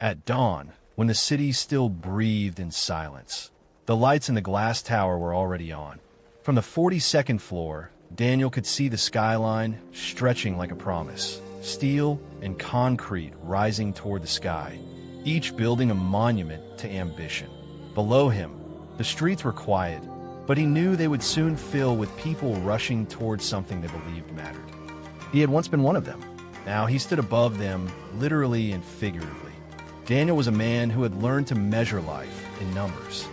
At dawn, when the city still breathed in silence, the lights in the glass tower were already on. From the 42nd floor, Daniel could see the skyline stretching like a promise, steel and concrete rising toward the sky, each building a monument to ambition. Below him, the streets were quiet, but he knew they would soon fill with people rushing towards something they believed mattered. He had once been one of them. Now he stood above them, literally and figuratively. Daniel was a man who had learned to measure life in numbers.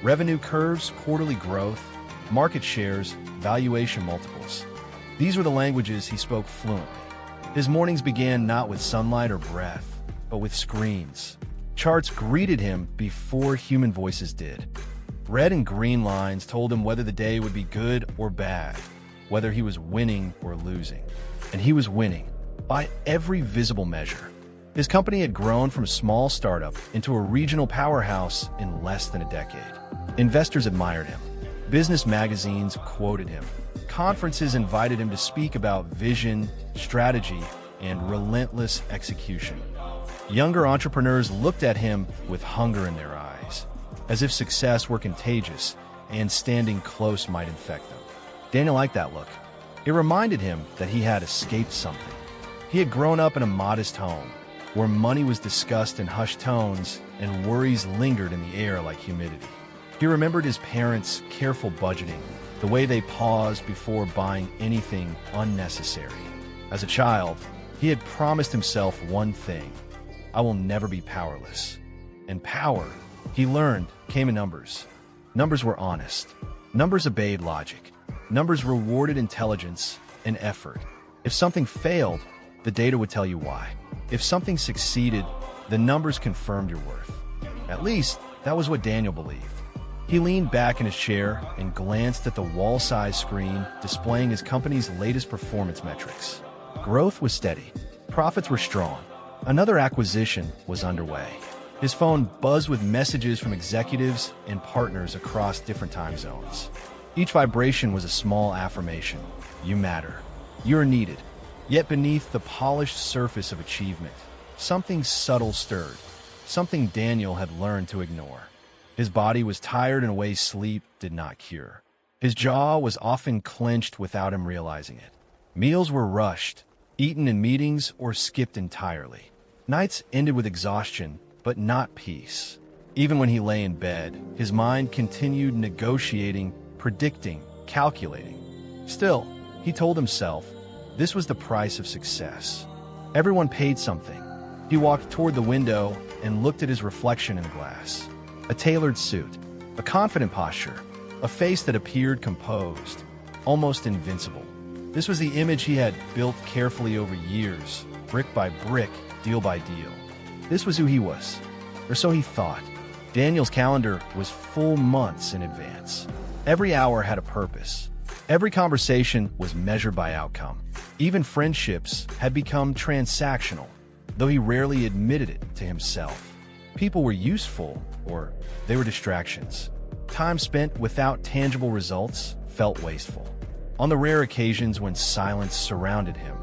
Revenue curves, quarterly growth, market shares, valuation multiples. These were the languages he spoke fluently. His mornings began not with sunlight or breath, but with screens. Charts greeted him before human voices did. Red and green lines told him whether the day would be good or bad, whether he was winning or losing. And he was winning, by every visible measure. His company had grown from a small startup into a regional powerhouse in less than a decade. Investors admired him. Business magazines quoted him. Conferences invited him to speak about vision, strategy, and relentless execution. Younger entrepreneurs looked at him with hunger in their eyes, as if success were contagious and standing close might infect them. Daniel liked that look. It reminded him that he had escaped something. He had grown up in a modest home, where money was discussed in hushed tones and worries lingered in the air like humidity. He remembered his parents' careful budgeting, the way they paused before buying anything unnecessary. As a child, he had promised himself one thing: I will never be powerless. And power, he learned, came in numbers. Numbers were honest. Numbers obeyed logic. Numbers rewarded intelligence and effort. If something failed, the data would tell you why. If something succeeded, the numbers confirmed your worth. At least, that was what Daniel believed. He leaned back in his chair and glanced at the wall-sized screen displaying his company's latest performance metrics. Growth was steady. Profits were strong. Another acquisition was underway. His phone buzzed with messages from executives and partners across different time zones. Each vibration was a small affirmation. You matter. You're needed. Yet beneath the polished surface of achievement, something subtle stirred, something Daniel had learned to ignore. His body was tired in a way sleep did not cure. His jaw was often clenched without him realizing it. Meals were rushed, eaten in meetings or skipped entirely. Nights ended with exhaustion, but not peace. Even when he lay in bed, his mind continued negotiating, predicting, calculating. Still, he told himself, this was the price of success. Everyone paid something. He walked toward the window and looked at his reflection in the glass. A tailored suit, a confident posture, a face that appeared composed, almost invincible. This was the image he had built carefully over years, brick by brick, deal by deal. This was who he was, or so he thought. Daniel's calendar was full months in advance. Every hour had a purpose. Every conversation was measured by outcome. Even friendships had become transactional, though he rarely admitted it to himself. People were useful, or they were distractions. Time spent without tangible results felt wasteful. On the rare occasions when silence surrounded him,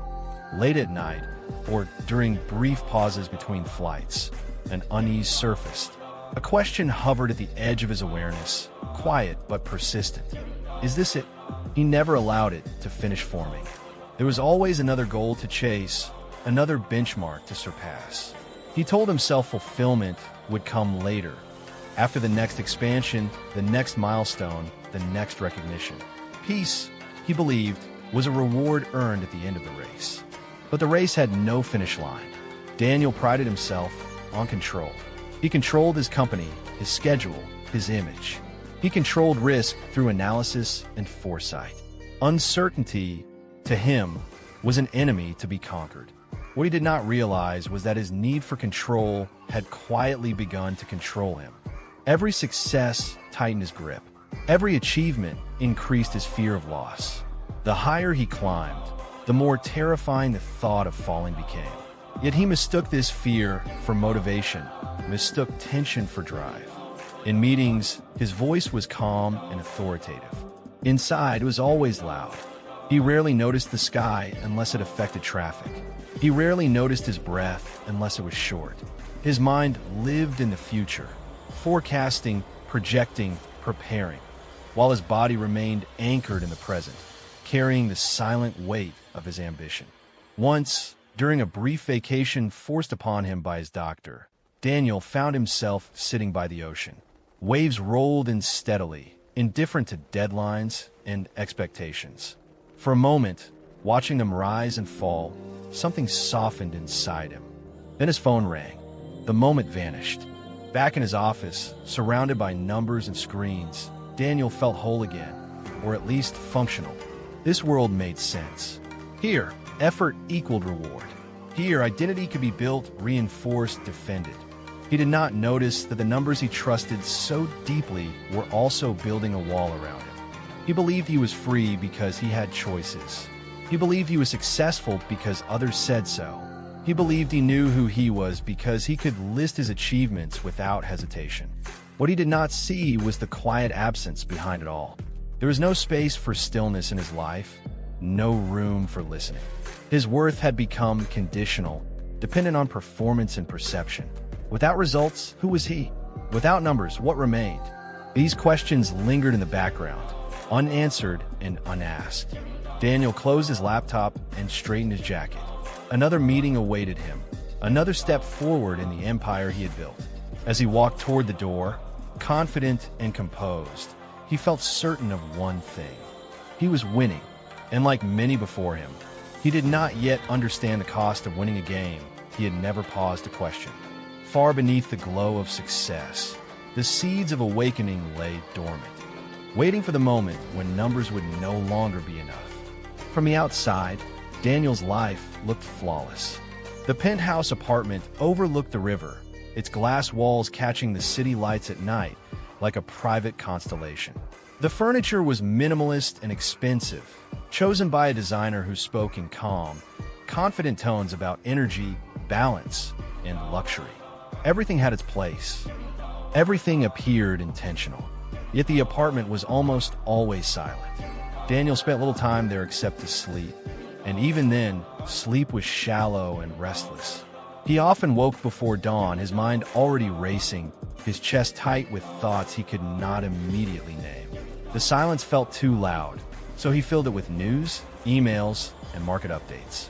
late at night, or during brief pauses between flights, an unease surfaced. A question hovered at the edge of his awareness, quiet but persistent. Is this it? He never allowed it to finish forming. There was always another goal to chase, another benchmark to surpass. He told himself fulfillment would come later, after the next expansion, the next milestone, the next recognition. Peace, he believed, was a reward earned at the end of the race. But the race had no finish line. Daniel prided himself on control. He controlled his company, his schedule, his image. He controlled risk through analysis and foresight. Uncertainty, to him, was an enemy to be conquered. What he did not realize was that his need for control had quietly begun to control him. Every success tightened his grip. Every achievement increased his fear of loss. The higher he climbed, the more terrifying the thought of falling became. Yet he mistook this fear for motivation, mistook tension for drive. In meetings, his voice was calm and authoritative. Inside, it was always loud. He rarely noticed the sky unless it affected traffic. He rarely noticed his breath unless it was short. His mind lived in the future, forecasting, projecting, preparing, while his body remained anchored in the present, carrying the silent weight of his ambition. Once, during a brief vacation forced upon him by his doctor, Daniel found himself sitting by the ocean. Waves rolled in steadily, indifferent to deadlines and expectations. For a moment, watching them rise and fall, something softened inside him. Then his phone rang. The moment vanished. Back in his office, surrounded by numbers and screens, Daniel felt whole again, or at least functional. This world made sense. Here, effort equaled reward. Here, identity could be built, reinforced, defended. He did not notice that the numbers he trusted so deeply were also building a wall around him. He believed he was free because he had choices. He believed he was successful because others said so. He believed he knew who he was because he could list his achievements without hesitation. What he did not see was the quiet absence behind it all. There was no space for stillness in his life, no room for listening. His worth had become conditional, dependent on performance and perception. Without results, who was he? Without numbers, what remained? These questions lingered in the background, unanswered and unasked. Daniel closed his laptop and straightened his jacket. Another meeting awaited him, another step forward in the empire he had built. As he walked toward the door, confident and composed, he felt certain of one thing. He was winning, and like many before him, he did not yet understand the cost of winning a game he had never paused to question. Far beneath the glow of success, the seeds of awakening lay dormant, waiting for the moment when numbers would no longer be enough. From the outside, Daniel's life looked flawless. The penthouse apartment overlooked the river, its glass walls catching the city lights at night like a private constellation. The furniture was minimalist and expensive, chosen by a designer who spoke in calm, confident tones about energy, balance, and luxury. Everything had its place. Everything appeared intentional. Yet the apartment was almost always silent. Daniel spent little time there except to sleep, and even then, sleep was shallow and restless. He often woke before dawn, his mind already racing, his chest tight with thoughts he could not immediately name. The silence felt too loud, so he filled it with news, emails, and market updates.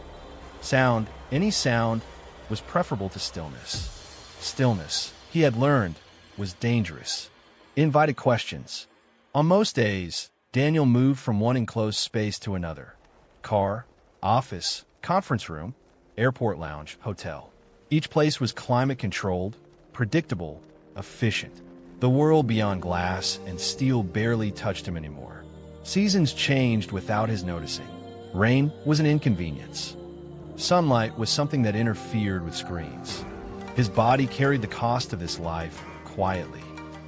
Sound, any sound, was preferable to stillness. Stillness, he had learned, was dangerous. It invited questions. On most days, Daniel moved from one enclosed space to another. Car, office, conference room, airport lounge, hotel. Each place was climate-controlled, predictable, efficient. The world beyond glass and steel barely touched him anymore. Seasons changed without his noticing. Rain was an inconvenience. Sunlight was something that interfered with screens. His body carried the cost of this life quietly.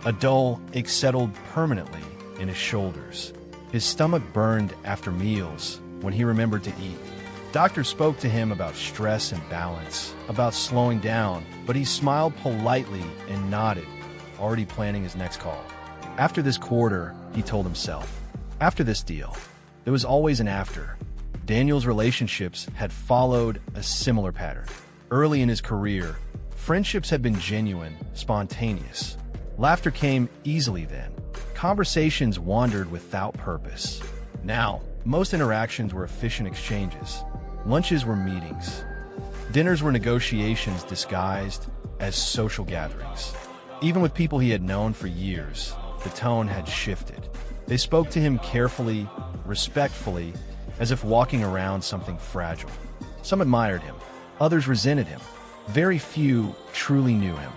A dull ache settled permanently in his shoulders. His stomach burned after meals when he remembered to eat. Doctors spoke to him about stress and balance, about slowing down, but he smiled politely and nodded, already planning his next call. After this quarter, he told himself, after this deal, there was always an after. Daniel's relationships had followed a similar pattern. Early in his career, friendships had been genuine, spontaneous. Laughter came easily then. Conversations wandered without purpose. Now, most interactions were efficient exchanges. Lunches were meetings. Dinners were negotiations disguised as social gatherings. Even with people he had known for years, the tone had shifted. They spoke to him carefully, respectfully, as if walking around something fragile. Some admired him, others resented him. Very few truly knew him.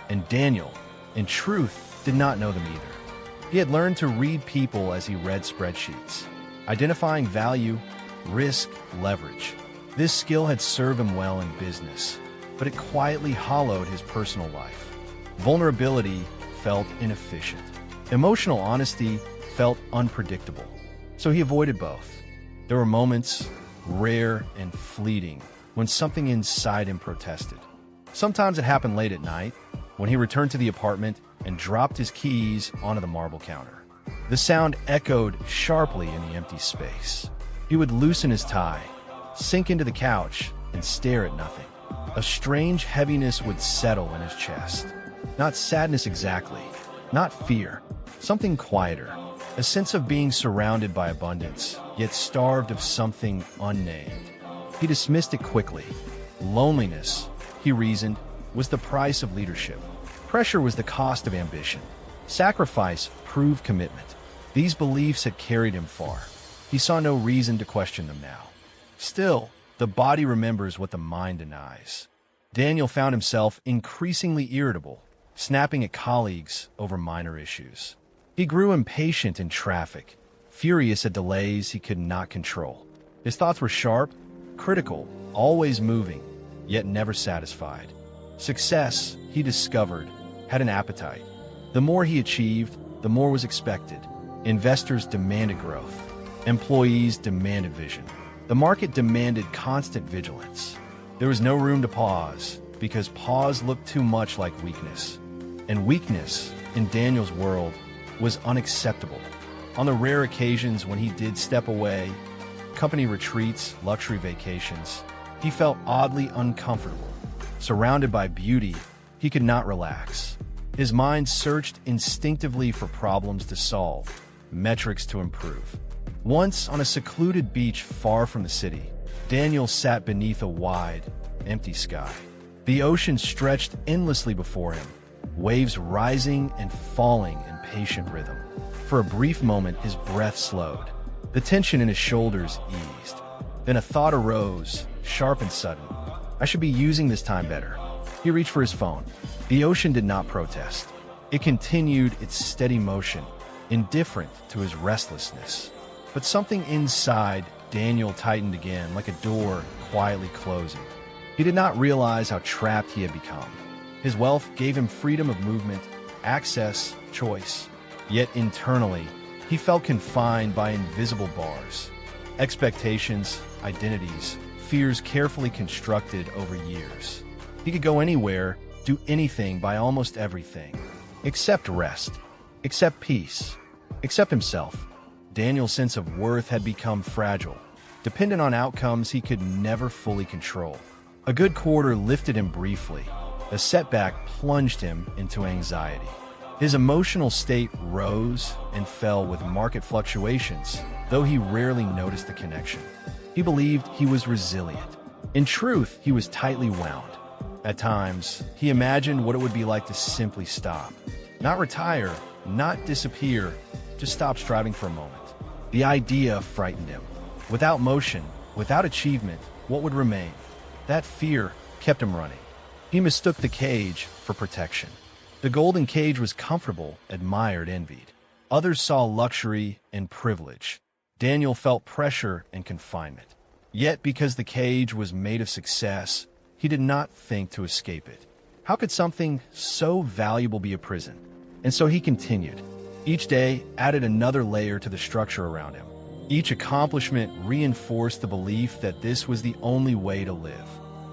And Daniel, in truth, did not know them either. He had learned to read people as he read spreadsheets, identifying value, risk, leverage. This skill had served him well in business, but it quietly hollowed his personal life. Vulnerability felt inefficient. Emotional honesty felt unpredictable. So he avoided both. There were moments, rare and fleeting, when something inside him protested. Sometimes it happened late at night, when he returned to the apartment and dropped his keys onto the marble counter. The sound echoed sharply in the empty space. He would loosen his tie, sink into the couch, and stare at nothing. A strange heaviness would settle in his chest. Not sadness exactly, not fear, something quieter. A sense of being surrounded by abundance, yet starved of something unnamed. He dismissed it quickly. Loneliness, he reasoned, was the price of leadership. Pressure was the cost of ambition. Sacrifice proved commitment. These beliefs had carried him far. He saw no reason to question them now. Still, the body remembers what the mind denies. Daniel found himself increasingly irritable, snapping at colleagues over minor issues. He grew impatient in traffic, furious at delays he could not control. His thoughts were sharp, critical, always moving, yet never satisfied. Success, he discovered, had an appetite. The more he achieved, the more was expected. Investors demanded growth. Employees demanded vision. The market demanded constant vigilance. There was no room to pause, because pause looked too much like weakness. And weakness, in Daniel's world, was unacceptable. On the rare occasions when he did step away, company retreats, luxury vacations, he felt oddly uncomfortable. Surrounded by beauty, he could not relax. His mind searched instinctively for problems to solve, metrics to improve. Once, on a secluded beach far from the city, Daniel sat beneath a wide, empty sky. The ocean stretched endlessly before him, waves rising and falling in patient rhythm. For a brief moment, his breath slowed. The tension in his shoulders eased. Then a thought arose, sharp and sudden. I should be using this time better. He reached for his phone. The ocean did not protest. It continued its steady motion, indifferent to his restlessness. But something inside Daniel tightened again, like a door quietly closing. He did not realize how trapped he had become. His wealth gave him freedom of movement, access, choice. Yet internally, he felt confined by invisible bars. Expectations, identities, fears carefully constructed over years. He could go anywhere, do anything by almost everything. Except rest. Except peace. Except himself. Daniel's sense of worth had become fragile, dependent on outcomes he could never fully control. A good quarter lifted him briefly. A setback plunged him into anxiety. His emotional state rose and fell with market fluctuations, though he rarely noticed the connection. He believed he was resilient. In truth, he was tightly wound. At times, he imagined what it would be like to simply stop. Not retire, not disappear, just stop striving for a moment. The idea frightened him. Without motion, without achievement, what would remain? That fear kept him running. He mistook the cage for protection. The golden cage was comfortable, admired, envied. Others saw luxury and privilege. Daniel felt pressure and confinement. Yet, because the cage was made of success, he did not think to escape it. How could something so valuable be a prison? And so he continued. Each day added another layer to the structure around him. Each accomplishment reinforced the belief that this was the only way to live.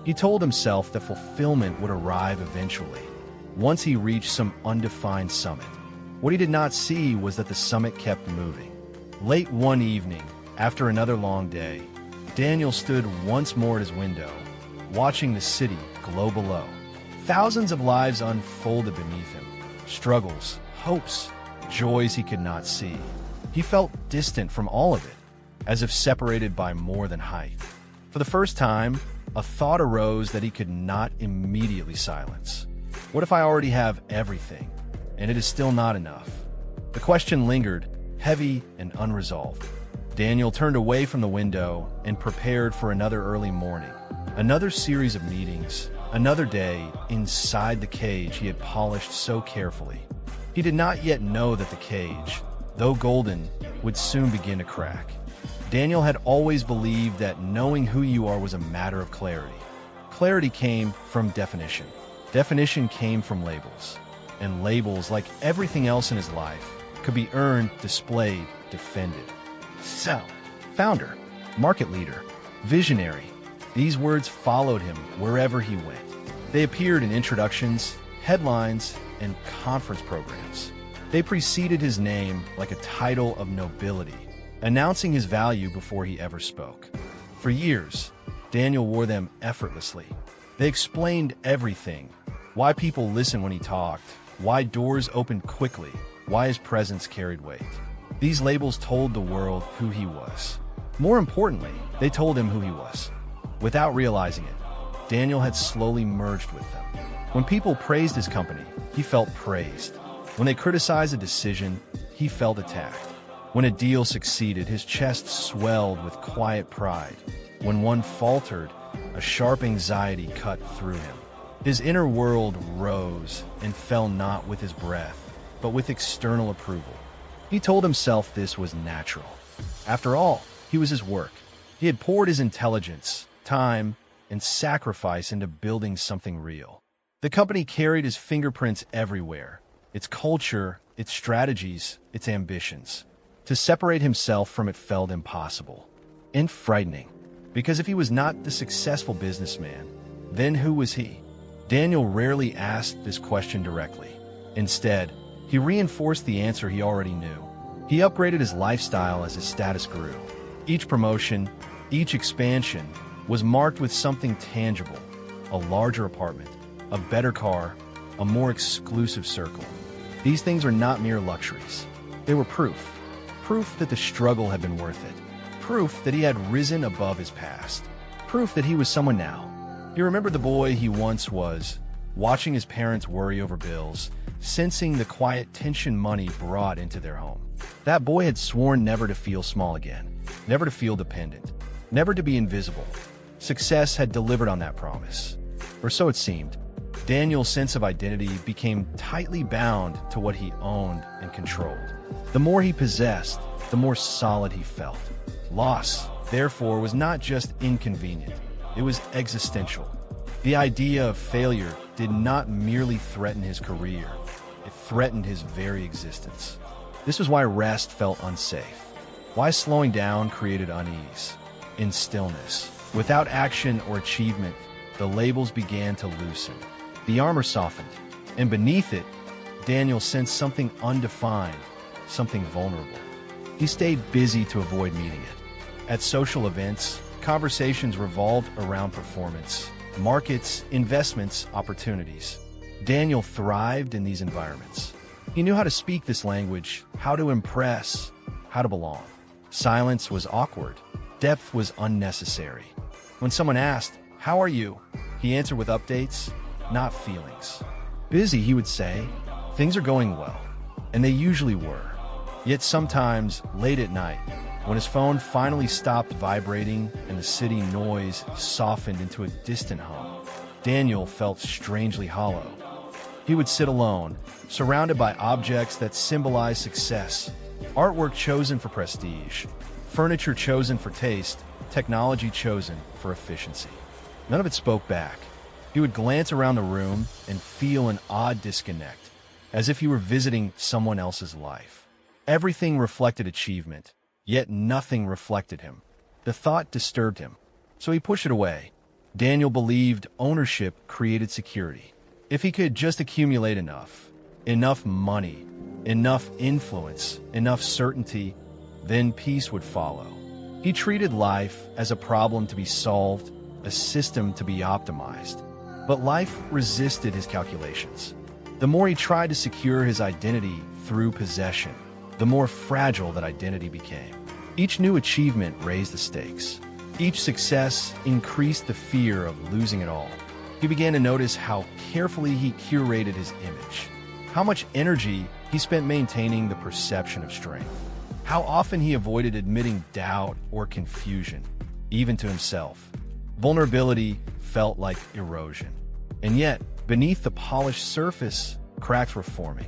He told himself that fulfillment would arrive eventually, once he reached some undefined summit. What he did not see was that the summit kept moving. Late one evening, after another long day, Daniel stood once more at his window, watching the city glow below. Thousands of lives unfolded beneath him, struggles, hopes, joys he could not see. He felt distant from all of it, as if separated by more than height. For the first time, a thought arose that he could not immediately silence. What if I already have everything, and it is still not enough? The question lingered, heavy and unresolved. Daniel turned away from the window and prepared for another early morning, another series of meetings, another day inside the cage he had polished so carefully. He did not yet know that the cage, though golden, would soon begin to crack. Daniel had always believed that knowing who you are was a matter of clarity. Clarity came from definition. Definition came from labels. And labels, like everything else in his life, could be earned, displayed, defended. So, founder, market leader, visionary, these words followed him wherever he went. They appeared in introductions, headlines, and conference programs. They preceded his name like a title of nobility, announcing his value before he ever spoke. For years, Daniel wore them effortlessly. They explained everything: why people listen when he talked, why doors opened quickly, why his presence carried weight. These labels told the world who he was. More importantly, they told him who he was. Without realizing it, Daniel had slowly merged with them. When people praised his company, he felt praised. When they criticized a decision, he felt attacked. When a deal succeeded, his chest swelled with quiet pride. When one faltered, a sharp anxiety cut through him. His inner world rose and fell not with his breath, but with external approval. He told himself this was natural. After all, he was his work. He had poured his intelligence, time, and sacrifice into building something real. The company carried his fingerprints everywhere: its culture, its strategies, its ambitions. To separate himself from it felt impossible and frightening, because if he was not the successful businessman, then who was he? Daniel rarely asked this question directly. Instead, he reinforced the answer he already knew. He upgraded his lifestyle as his status grew. Each promotion, each expansion, was marked with something tangible: a larger apartment, a better car, a more exclusive circle. These things are not mere luxuries. They were proof. Proof that the struggle had been worth it. Proof that he had risen above his past. Proof that he was someone now. He remembered the boy he once was, watching his parents worry over bills, sensing the quiet tension money brought into their home. That boy had sworn never to feel small again, never to feel dependent, never to be invisible. Success had delivered on that promise. Or so it seemed. Daniel's sense of identity became tightly bound to what he owned and controlled. The more he possessed, the more solid he felt. Loss, therefore, was not just inconvenient, it was existential. The idea of failure did not merely threaten his career, it threatened his very existence. This was why rest felt unsafe, why slowing down created unease. In stillness, without action or achievement, the labels began to loosen. The armor softened, and beneath it, Daniel sensed something undefined, something vulnerable. He stayed busy to avoid meeting it. At social events, conversations revolved around performance, markets, investments, opportunities. Daniel thrived in these environments. He knew how to speak this language, how to impress, how to belong. Silence was awkward. Depth was unnecessary. When someone asked, "How are you?" he answered with updates, not feelings. Busy, he would say, "Things are going well." And they usually were. Yet sometimes, late at night, when his phone finally stopped vibrating and the city noise softened into a distant hum, Daniel felt strangely hollow. He would sit alone, surrounded by objects that symbolized success: artwork chosen for prestige, furniture chosen for taste, technology chosen for efficiency. None of it spoke back. He would glance around the room and feel an odd disconnect, as if he were visiting someone else's life. Everything reflected achievement, yet nothing reflected him. The thought disturbed him, so he pushed it away. Daniel believed ownership created security. If he could just accumulate enough money, enough influence, enough certainty, then peace would follow. He treated life as a problem to be solved, a system to be optimized. But life resisted his calculations. The more he tried to secure his identity through possession, the more fragile that identity became. Each new achievement raised the stakes. Each success increased the fear of losing it all. He began to notice how carefully he curated his image, how much energy he spent maintaining the perception of strength, how often he avoided admitting doubt or confusion, even to himself. Vulnerability felt like erosion. And yet, beneath the polished surface, cracks were forming.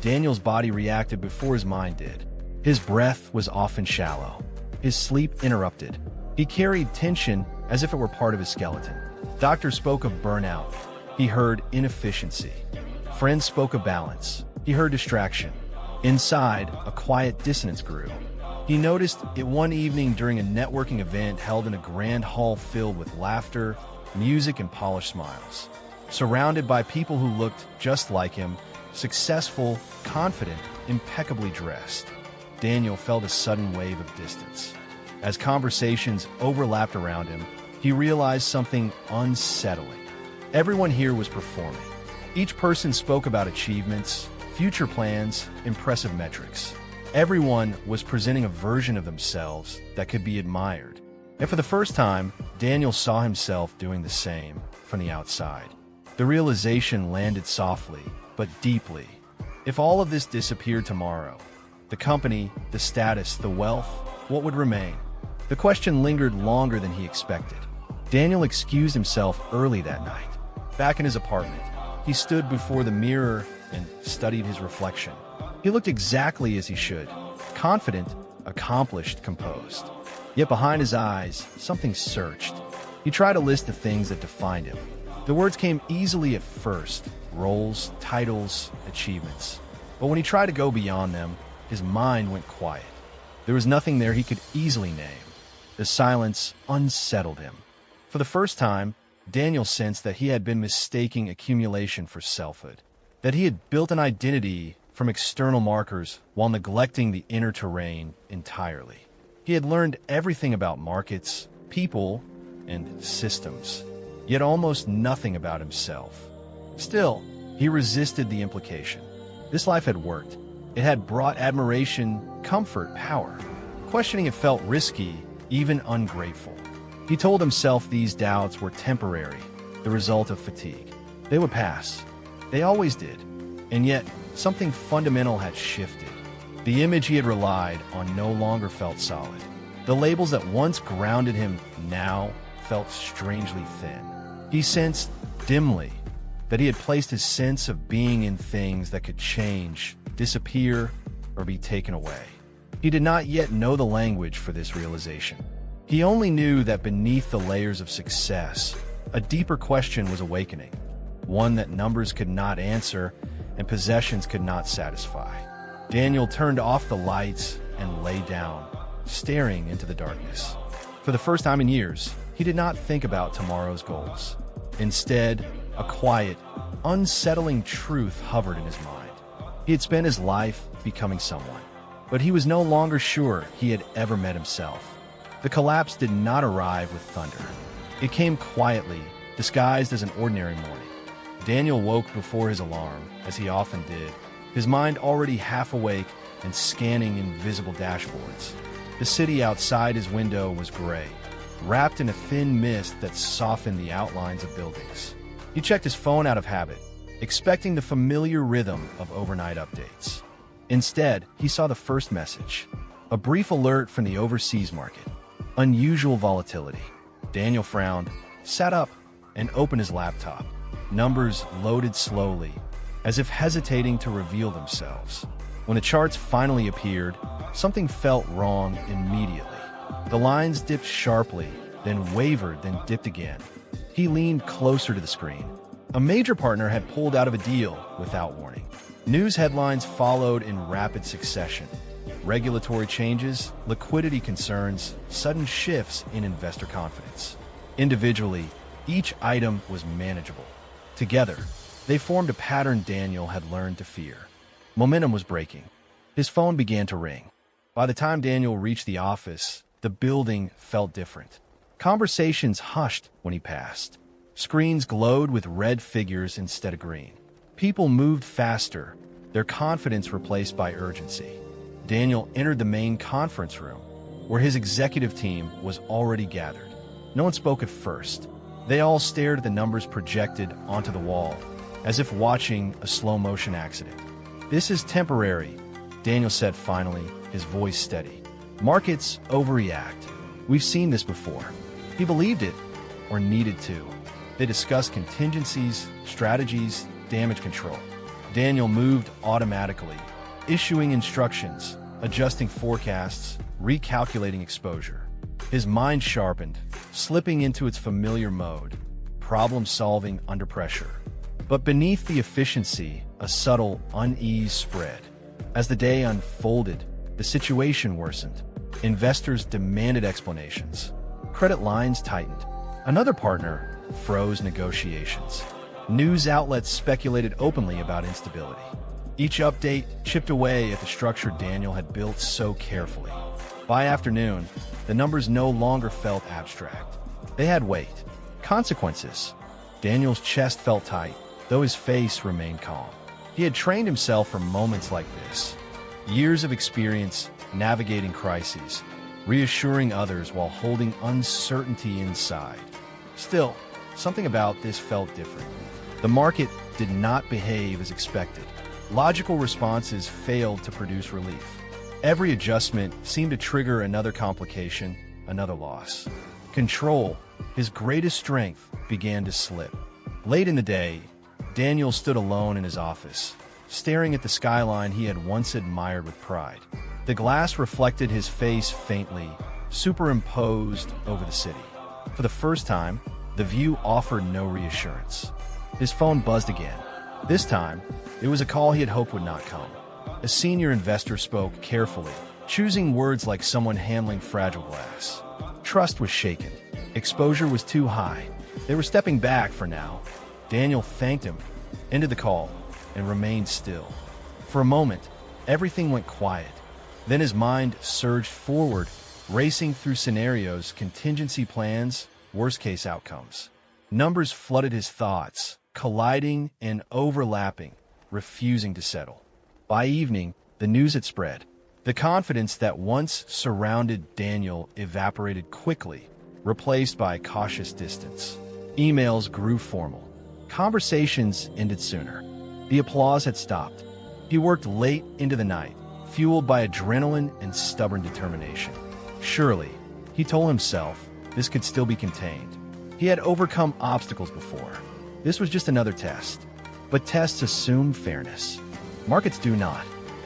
Daniel's body reacted before his mind did. His breath was often shallow, his sleep interrupted. He carried tension as if it were part of his skeleton. Doctors spoke of burnout. He heard inefficiency. Friends spoke of balance. He heard distraction. Inside, a quiet dissonance grew. He noticed it one evening during a networking event held in a grand hall filled with laughter, music, and polished smiles. Surrounded by people who looked just like him, successful, confident, impeccably dressed, Daniel felt a sudden wave of distance. As conversations overlapped around him, he realized something unsettling. Everyone here was performing. Each person spoke about achievements, future plans, impressive metrics. Everyone was presenting a version of themselves that could be admired. And for the first time, Daniel saw himself doing the same from the outside. The realization landed softly, but deeply. If all of this disappeared tomorrow, the company, the status, the wealth, what would remain? The question lingered longer than he expected. Daniel excused himself early that night. Back in his apartment, he stood before the mirror and studied his reflection. He looked exactly as he should, confident, accomplished, composed. Yet behind his eyes, something searched. He tried to list the things that defined him. The words came easily at first, roles, titles, achievements. But when he tried to go beyond them, his mind went quiet. There was nothing there he could easily name. The silence unsettled him. For the first time, Daniel sensed that he had been mistaking accumulation for selfhood, that he had built an identity from external markers while neglecting the inner terrain entirely. He had learned everything about markets, people, and systems, yet almost nothing about himself. Still, he resisted the implication. This life had worked. It had brought admiration, comfort, power. Questioning it felt risky, even ungrateful. He told himself these doubts were temporary, the result of fatigue. They would pass. They always did. And yet, something fundamental had shifted. The image he had relied on no longer felt solid. The labels that once grounded him now felt strangely thin. He sensed, dimly, that he had placed his sense of being in things that could change, disappear, or be taken away. He did not yet know the language for this realization. He only knew that beneath the layers of success, a deeper question was awakening, one that numbers could not answer and possessions could not satisfy. Daniel turned off the lights and lay down, staring into the darkness. For the first time in years, he did not think about tomorrow's goals. Instead, a quiet, unsettling truth hovered in his mind. He had spent his life becoming someone, but he was no longer sure he had ever met himself. The collapse did not arrive with thunder. It came quietly, disguised as an ordinary morning. Daniel woke before his alarm, as he often did, his mind already half awake and scanning invisible dashboards. The city outside his window was gray, wrapped in a thin mist that softened the outlines of buildings. He checked his phone out of habit, expecting the familiar rhythm of overnight updates. Instead, he saw the first message, a brief alert from the overseas market. Unusual volatility. Daniel frowned, sat up, and opened his laptop. Numbers loaded slowly, as if hesitating to reveal themselves. When the charts finally appeared, something felt wrong immediately. The lines dipped sharply, then wavered, then dipped again. He leaned closer to the screen. A major partner had pulled out of a deal without warning. News headlines followed in rapid succession. Regulatory changes, liquidity concerns, sudden shifts in investor confidence. Individually, each item was manageable. Together, they formed a pattern Daniel had learned to fear. Momentum was breaking. His phone began to ring. By the time Daniel reached the office, the building felt different. Conversations hushed when he passed. Screens glowed with red figures instead of green. People moved faster, their confidence replaced by urgency. Daniel entered the main conference room, where his executive team was already gathered. No one spoke at first. They all stared at the numbers projected onto the wall, as if watching a slow-motion accident. "This is temporary," Daniel said finally, his voice steady. "Markets overreact. We've seen this before." He believed it, or needed to. They discussed contingencies, strategies, damage control. Daniel moved automatically, issuing instructions, adjusting forecasts, recalculating exposure. His mind sharpened, slipping into its familiar mode, problem-solving under pressure. But beneath the efficiency, a subtle unease spread. As the day unfolded, the situation worsened. Investors demanded explanations. Credit lines tightened. Another partner froze negotiations. News outlets speculated openly about instability. Each update chipped away at the structure Daniel had built so carefully. By afternoon, the numbers no longer felt abstract. They had weight, consequences. Daniel's chest felt tight, though his face remained calm. He had trained himself for moments like this. Years of experience navigating crises, reassuring others while holding uncertainty inside. Still, something about this felt different. The market did not behave as expected. Logical responses failed to produce relief. Every adjustment seemed to trigger another complication, another loss. Control, his greatest strength, began to slip. Late in the day, Daniel stood alone in his office, staring at the skyline he had once admired with pride. The glass reflected his face faintly, superimposed over the city. For the first time, the view offered no reassurance. His phone buzzed again. This time, it was a call he had hoped would not come. A senior investor spoke carefully, choosing words like someone handling fragile glass. Trust was shaken. Exposure was too high. They were stepping back for now. Daniel thanked him, ended the call, and remained still. For a moment, everything went quiet. Then his mind surged forward, racing through scenarios, contingency plans, worst-case outcomes. Numbers flooded his thoughts, colliding and overlapping, refusing to settle. By evening, the news had spread. The confidence that once surrounded Daniel evaporated quickly, replaced by cautious distance. Emails grew formal. Conversations ended sooner. The applause had stopped. He worked late into the night, fueled by adrenaline and stubborn determination. Surely, he told himself, this could still be contained. He had overcome obstacles before. This was just another test. But tests assume fairness. Markets do not.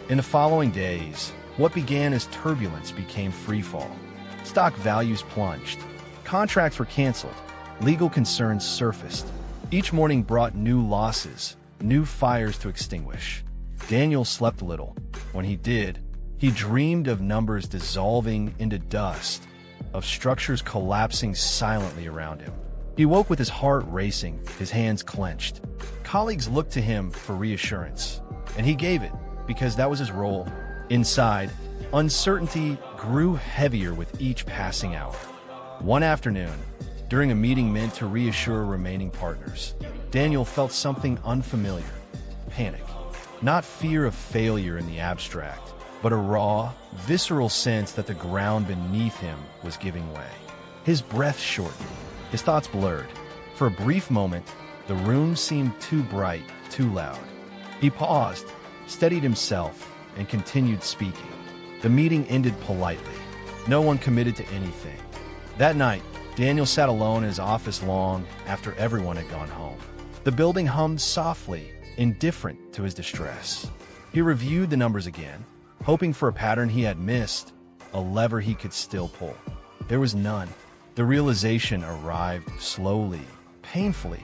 In the following days, what began as turbulence became freefall. Stock values plunged. Contracts were canceled. Legal concerns surfaced. Each morning brought new losses, new fires to extinguish. Daniel slept little. When he did, he dreamed of numbers dissolving into dust, of structures collapsing silently around him. He woke with his heart racing, his hands clenched. Colleagues looked to him for reassurance, and he gave it because that was his role. Inside, uncertainty grew heavier with each passing hour. One afternoon, during a meeting meant to reassure remaining partners, Daniel felt something unfamiliar. Panic. Not fear of failure in the abstract, but a raw, visceral sense that the ground beneath him was giving way. His breath shortened. His thoughts blurred. For a brief moment, the room seemed too bright, too loud. He paused, steadied himself, and continued speaking. The meeting ended politely. No one committed to anything. That night, Daniel sat alone in his office long after everyone had gone home. The building hummed softly, indifferent to his distress. He reviewed the numbers again, hoping for a pattern he had missed, a lever he could still pull. There was none. The realization arrived slowly, painfully.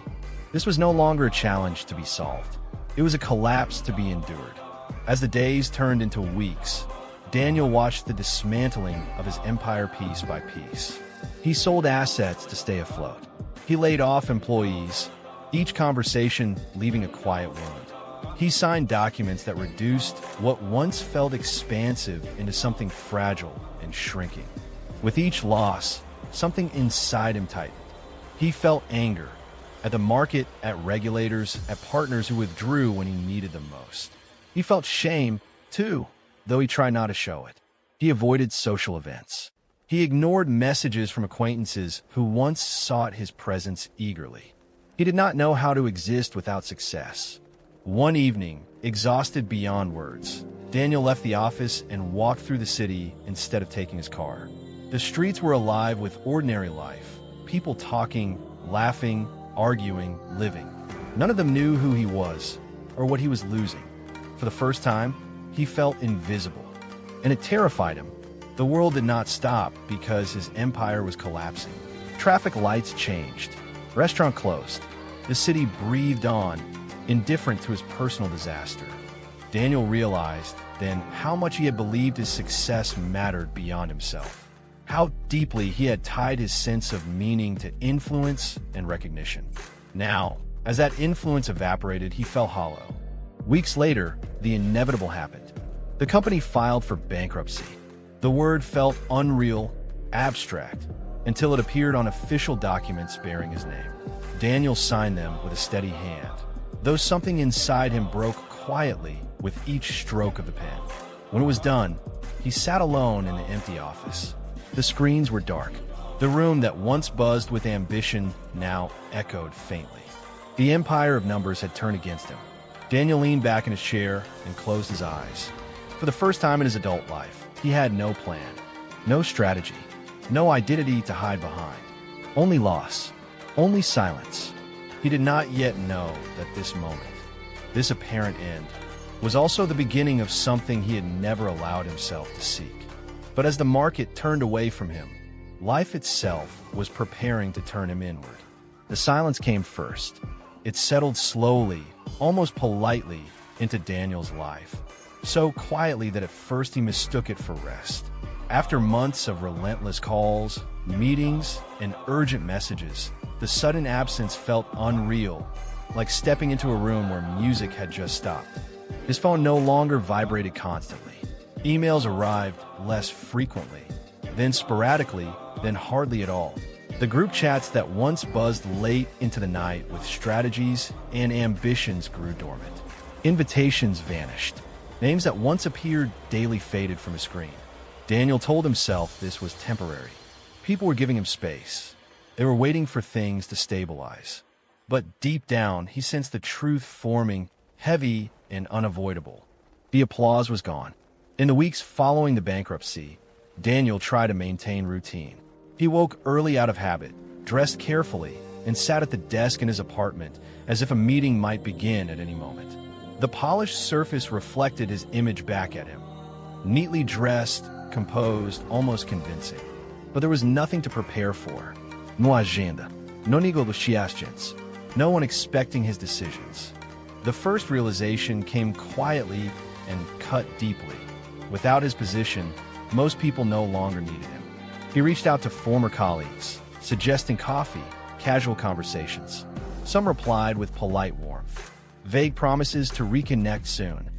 This was no longer a challenge to be solved. It was a collapse to be endured. As the days turned into weeks, Daniel watched the dismantling of his empire piece by piece. He sold assets to stay afloat. He laid off employees, each conversation leaving a quiet wound. He signed documents that reduced what once felt expansive into something fragile and shrinking. With each loss, something inside him tightened. He felt anger at the market, at regulators, at partners who withdrew when he needed them most. He felt shame, too, though he tried not to show it. He avoided social events. He ignored messages from acquaintances who once sought his presence eagerly. He did not know how to exist without success. One evening, exhausted beyond words, Daniel left the office and walked through the city instead of taking his car. The streets were alive with ordinary life, people talking, laughing, arguing, living. None of them knew who he was or what he was losing. For the first time, he felt invisible, and it terrified him. The world did not stop because his empire was collapsing. Traffic lights changed. Restaurant closed. The city breathed on, indifferent to his personal disaster. Daniel realized then how much he had believed his success mattered beyond himself. How deeply he had tied his sense of meaning to influence and recognition. Now, as that influence evaporated, he felt hollow. Weeks later, the inevitable happened. The company filed for bankruptcy. The word felt unreal, abstract, until it appeared on official documents bearing his name. Daniel signed them with a steady hand, though something inside him broke quietly with each stroke of the pen. When it was done, he sat alone in the empty office. The screens were dark. The room that once buzzed with ambition now echoed faintly. The empire of numbers had turned against him. Daniel leaned back in his chair and closed his eyes. For the first time in his adult life, he had no plan, no strategy, no identity to hide behind. Only loss, only silence. He did not yet know that this moment, this apparent end, was also the beginning of something he had never allowed himself to seek. But as the market turned away from him, life itself was preparing to turn him inward. The silence came first. It settled slowly, almost politely, into Daniel's life, so quietly that at first he mistook it for rest. After months of relentless calls, meetings, and urgent messages, the sudden absence felt unreal, like stepping into a room where music had just stopped. His phone no longer vibrated constantly. Emails arrived less frequently, then sporadically, then hardly at all. The group chats that once buzzed late into the night with strategies and ambitions grew dormant. Invitations vanished. Names that once appeared daily faded from his screen. Daniel told himself this was temporary. People were giving him space. They were waiting for things to stabilize. But deep down, he sensed the truth forming, heavy and unavoidable. The applause was gone. In the weeks following the bankruptcy, Daniel tried to maintain routine. He woke early out of habit, dressed carefully, and sat at the desk in his apartment as if a meeting might begin at any moment. The polished surface reflected his image back at him. Neatly dressed, composed, almost convincing. But there was nothing to prepare for. No agenda, no negotiations, no one expecting his decisions. The first realization came quietly and cut deeply. Without his position, most people no longer needed him. He reached out to former colleagues, suggesting coffee, casual conversations. Some replied with polite warmth, vague promises to reconnect soon.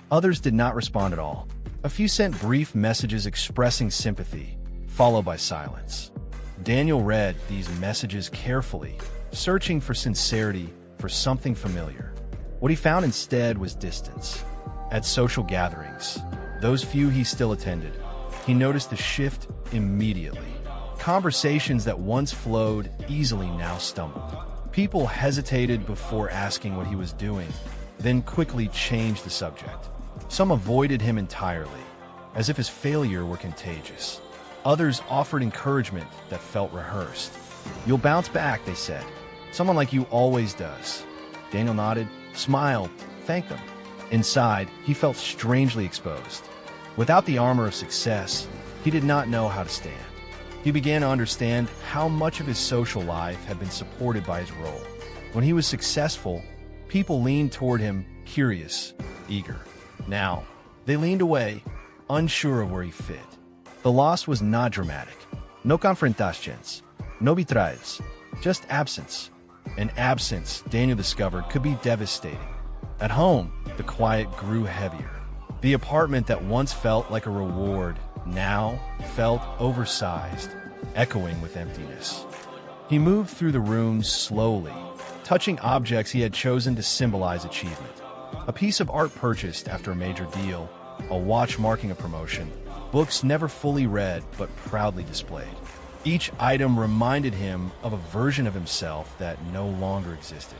Others did not respond at all. A few sent brief messages expressing sympathy, followed by silence. Daniel read these messages carefully, searching for sincerity, for something familiar. What he found instead was distance. At social gatherings, those few he still attended, he noticed a shift immediately. Conversations that once flowed easily now stumbled. People hesitated before asking what he was doing, then quickly changed the subject. Some avoided him entirely, as if his failure were contagious. Others offered encouragement that felt rehearsed. "You'll bounce back," they said. "Someone like you always does." Daniel nodded, smiled, thanked them. Inside, he felt strangely exposed. Without the armor of success, he did not know how to stand. He began to understand how much of his social life had been supported by his role. When he was successful, people leaned toward him, curious, eager. Now, they leaned away, unsure of where he fit. The loss was not dramatic. No confrontations, no betrayals, just absence. And absence, Daniel discovered, could be devastating. At home, the quiet grew heavier. The apartment that once felt like a reward now felt oversized, echoing with emptiness. He moved through the rooms slowly, touching objects he had chosen to symbolize achievement. A piece of art purchased after a major deal, a watch marking a promotion, books never fully read but proudly displayed. Each item reminded him of a version of himself that no longer existed.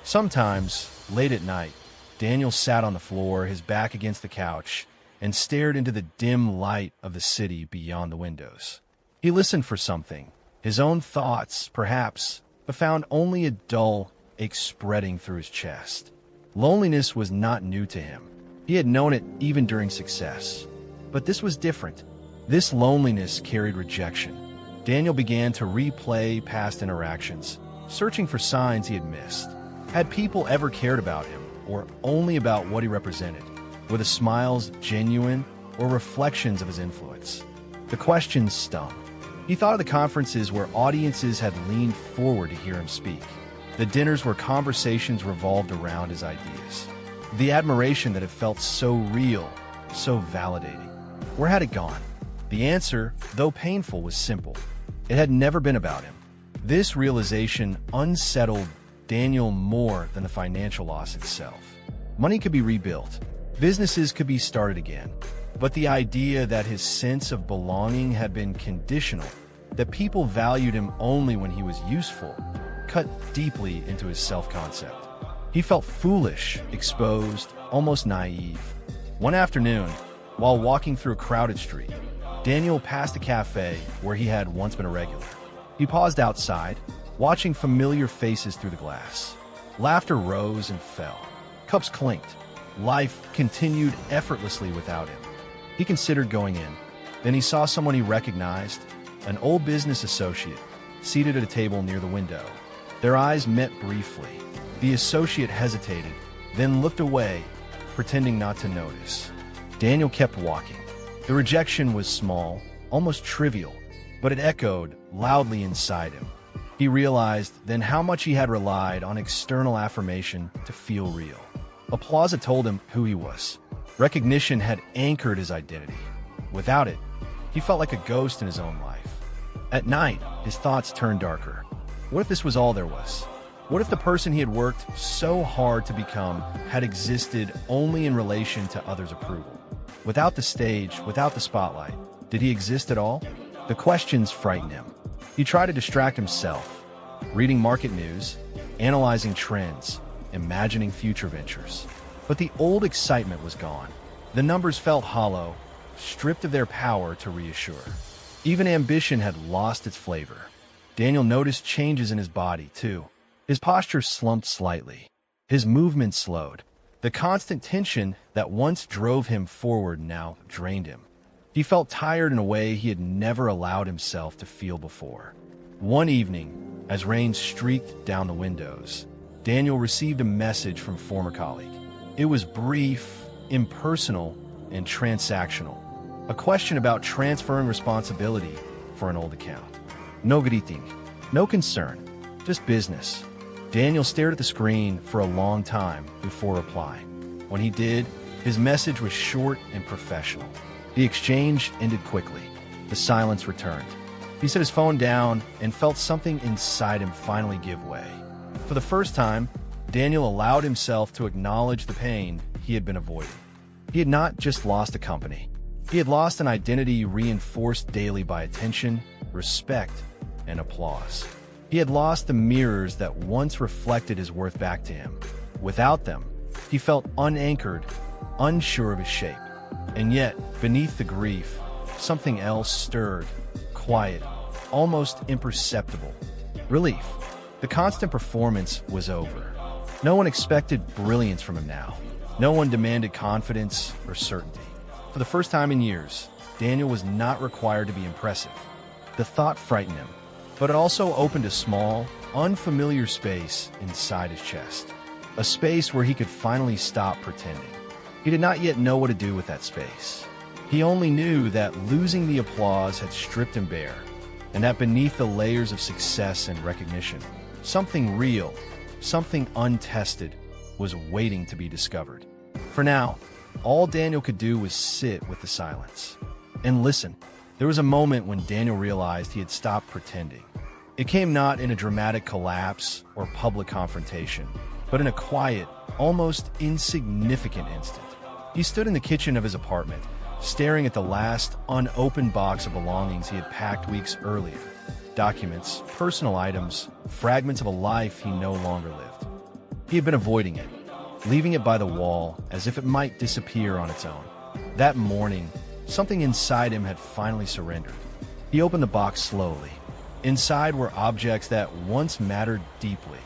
Sometimes, late at night, Daniel sat on the floor, his back against the couch, and stared into the dim light of the city beyond the windows. He listened for something, his own thoughts, perhaps, but found only a dull ache spreading through his chest. Loneliness was not new to him. He had known it even during success. But this was different. This loneliness carried rejection. Daniel began to replay past interactions, searching for signs he had missed. Had people ever cared about him, or only about what he represented? Were the smiles genuine, or reflections of his influence? The questions stung. He thought of the conferences where audiences had leaned forward to hear him speak. The dinners where conversations revolved around his ideas. The admiration that had felt so real, so validating. Where had it gone? The answer, though painful, was simple. It had never been about him. This realization unsettled Daniel more than the financial loss itself. Money could be rebuilt, businesses could be started again, but the idea that his sense of belonging had been conditional, that people valued him only when he was useful, cut deeply into his self-concept. He felt foolish, exposed, almost naive. One afternoon, while walking through a crowded street, Daniel passed a cafe where he had once been a regular. He paused outside, watching familiar faces through the glass. Laughter rose and fell. Cups clinked. Life continued effortlessly without him. He considered going in. Then he saw someone he recognized, an old business associate, seated at a table near the window. Their eyes met briefly. The associate hesitated, then looked away, pretending not to notice. Daniel kept walking. The rejection was small, almost trivial, but it echoed loudly inside him. He realized then how much he had relied on external affirmation to feel real. Applause had told him who he was. Recognition had anchored his identity. Without it, he felt like a ghost in his own life. At night, his thoughts turned darker. What if this was all there was? What if the person he had worked so hard to become had existed only in relation to others' approval? Without the stage, without the spotlight, did he exist at all? The questions frightened him. He tried to distract himself, reading market news, analyzing trends, imagining future ventures. But the old excitement was gone. The numbers felt hollow, stripped of their power to reassure. Even ambition had lost its flavor. Daniel noticed changes in his body, too. His posture slumped slightly. His movement slowed. The constant tension that once drove him forward now drained him. He felt tired in a way he had never allowed himself to feel before. One evening, as rain streaked down the windows, Daniel received a message from a former colleague. It was brief, impersonal, and transactional. A question about transferring responsibility for an old account. No greeting, no concern, just business. Daniel stared at the screen for a long time before replying. When he did, his message was short and professional. The exchange ended quickly. The silence returned. He set his phone down and felt something inside him finally give way. For the first time, Daniel allowed himself to acknowledge the pain he had been avoiding. He had not just lost a company. He had lost an identity reinforced daily by attention, respect, and applause. He had lost the mirrors that once reflected his worth back to him. Without them, he felt unanchored, unsure of his shape. And yet, beneath the grief, something else stirred, quiet, almost imperceptible. Relief. The constant performance was over. No one expected brilliance from him now. No one demanded confidence or certainty. For the first time in years, Daniel was not required to be impressive. The thought frightened him, but it also opened a small, unfamiliar space inside his chest. A space where he could finally stop pretending. He did not yet know what to do with that space. He only knew that losing the applause had stripped him bare, and that beneath the layers of success and recognition, something real, something untested, was waiting to be discovered. For now, all Daniel could do was sit with the silence and listen. There was a moment when Daniel realized he had stopped pretending. It came not in a dramatic collapse or public confrontation, but in a quiet, almost insignificant instant. He stood in the kitchen of his apartment, staring at the last unopened box of belongings he had packed weeks earlier. Documents, personal items, fragments of a life he no longer lived. He had been avoiding it, leaving it by the wall as if it might disappear on its own. That morning, something inside him had finally surrendered. He opened the box slowly. Inside were objects that once mattered deeply.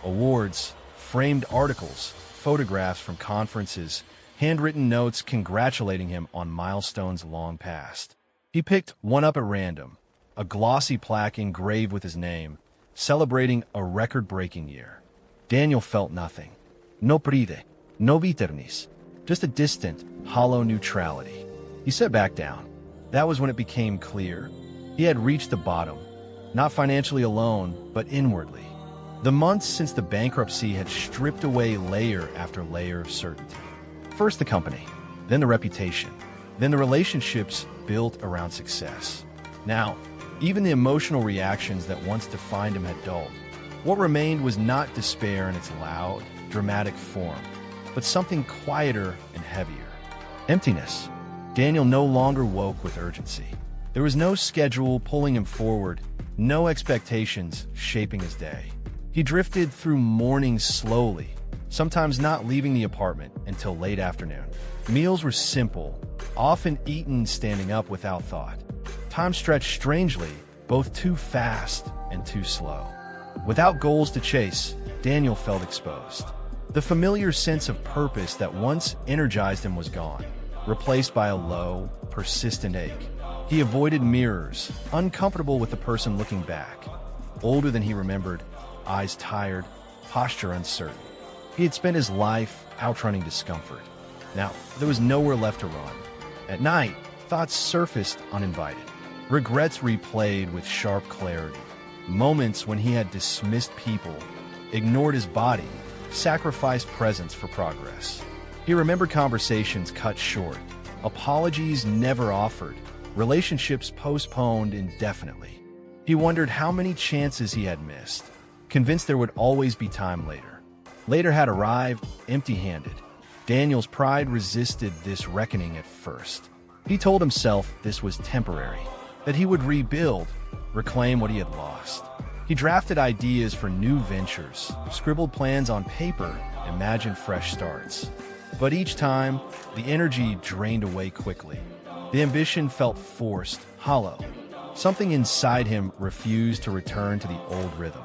Awards, framed articles, photographs from conferences, handwritten notes congratulating him on milestones long past. He picked one up at random, a glossy plaque engraved with his name, celebrating a record-breaking year. Daniel felt nothing. No pride, no bitterness, just a distant, hollow neutrality. He sat back down. That was when it became clear. He had reached the bottom, not financially alone, but inwardly. The months since the bankruptcy had stripped away layer after layer of certainty. First the company, then the reputation, then the relationships built around success. Now, Even the emotional reactions that once defined him had dulled. What remained was not despair in its loud, dramatic form, but something quieter and heavier. Emptiness. Daniel no longer woke with urgency. There was no schedule pulling him forward, no expectations shaping his day. He drifted through mornings slowly, sometimes not leaving the apartment until late afternoon. Meals were simple, often eaten standing up without thought. Time stretched strangely, both too fast and too slow. Without goals to chase, Daniel felt exposed. The familiar sense of purpose that once energized him was gone, replaced by a low, persistent ache. He avoided mirrors, uncomfortable with the person looking back. Older than he remembered, eyes tired, posture uncertain. He had spent his life outrunning discomfort. Now, there was nowhere left to run. At night, thoughts surfaced uninvited. Regrets replayed with sharp clarity. Moments when he had dismissed people, ignored his body, sacrificed presence for progress. He remembered conversations cut short, apologies never offered, relationships postponed indefinitely. He wondered how many chances he had missed, convinced there would always be time later. Later had arrived, empty-handed. Daniel's pride resisted this reckoning at first. He told himself this was temporary, that he would rebuild, reclaim what he had lost. He drafted ideas for new ventures, scribbled plans on paper, imagined fresh starts. But each time, the energy drained away quickly. The ambition felt forced, hollow. Something inside him refused to return to the old rhythm.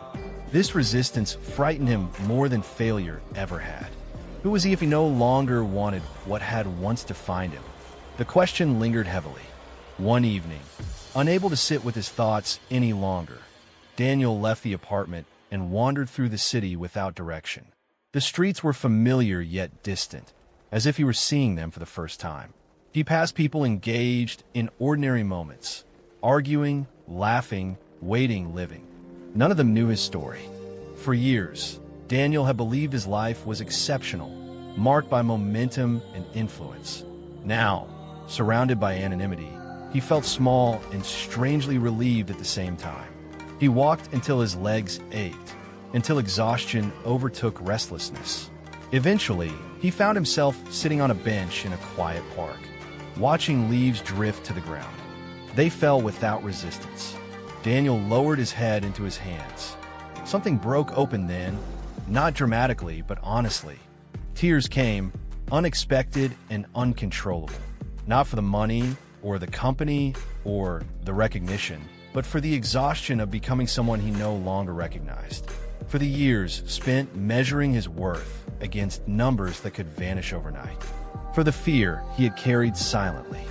This resistance frightened him more than failure ever had. Who was he if he no longer wanted what had once defined him? The question lingered heavily. One evening, unable to sit with his thoughts any longer, Daniel left the apartment and wandered through the city without direction. The streets were familiar yet distant, as if he were seeing them for the first time. He passed people engaged in ordinary moments, arguing, laughing, waiting, living. None of them knew his story. For years, Daniel had believed his life was exceptional, marked by momentum and influence. Now, surrounded by anonymity, he felt small and strangely relieved at the same time. He walked until his legs ached, until exhaustion overtook restlessness. Eventually, he found himself sitting on a bench in a quiet park, watching leaves drift to the ground. They fell without resistance. Daniel lowered his head into his hands. Something broke open then, not dramatically, but honestly. Tears came, unexpected and uncontrollable. Not for the money, or the company, or the recognition, but for the exhaustion of becoming someone he no longer recognized. For the years spent measuring his worth against numbers that could vanish overnight. For the fear he had carried silently.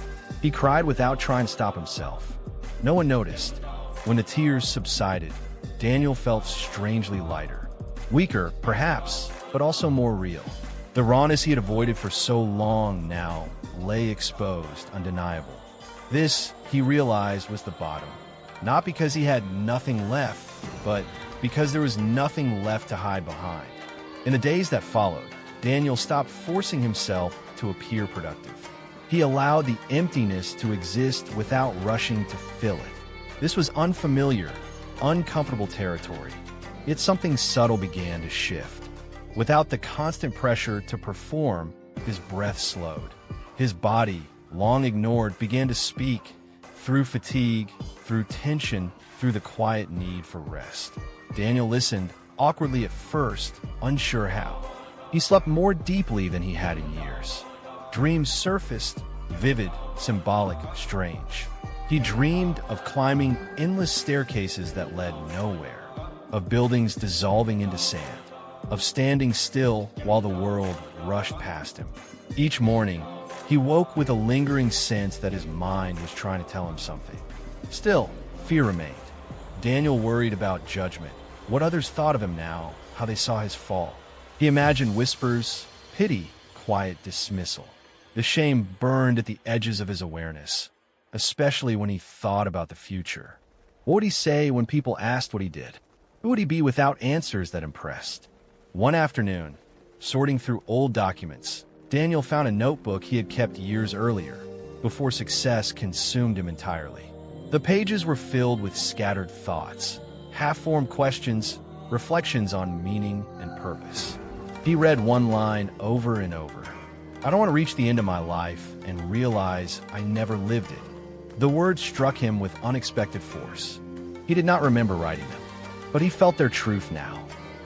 He cried without trying to stop himself. No one noticed. When the tears subsided, Daniel felt strangely lighter. Weaker, perhaps, but also more real. The rawness he had avoided for so long now lay exposed, undeniable. This, he realized, was the bottom. Not because he had nothing left, but because there was nothing left to hide behind. In the days that followed, Daniel stopped forcing himself to appear productive. He allowed the emptiness to exist without rushing to fill it. This was unfamiliar, uncomfortable territory. Yet something subtle began to shift. Without the constant pressure to perform, his breath slowed. His body, long ignored, began to speak, through fatigue, through tension, through the quiet need for rest. Daniel listened, awkwardly at first, unsure how. He slept more deeply than he had in years. Dreams surfaced, vivid, symbolic, strange. He dreamed of climbing endless staircases that led nowhere, of buildings dissolving into sand, of standing still while the world rushed past him. Each morning, he woke with a lingering sense that his mind was trying to tell him something. Still, fear remained. Daniel worried about judgment, what others thought of him now, how they saw his fall. He imagined whispers, pity, quiet dismissal. The shame burned at the edges of his awareness, especially when he thought about the future. What would he say when people asked what he did? Who would he be without answers that impressed? One afternoon, sorting through old documents, Daniel found a notebook he had kept years earlier, before success consumed him entirely. The pages were filled with scattered thoughts, half-formed questions, reflections on meaning and purpose. He read one line over and over. I don't want to reach the end of my life and realize I never lived it. The words struck him with unexpected force. He did not remember writing them, but he felt their truth now.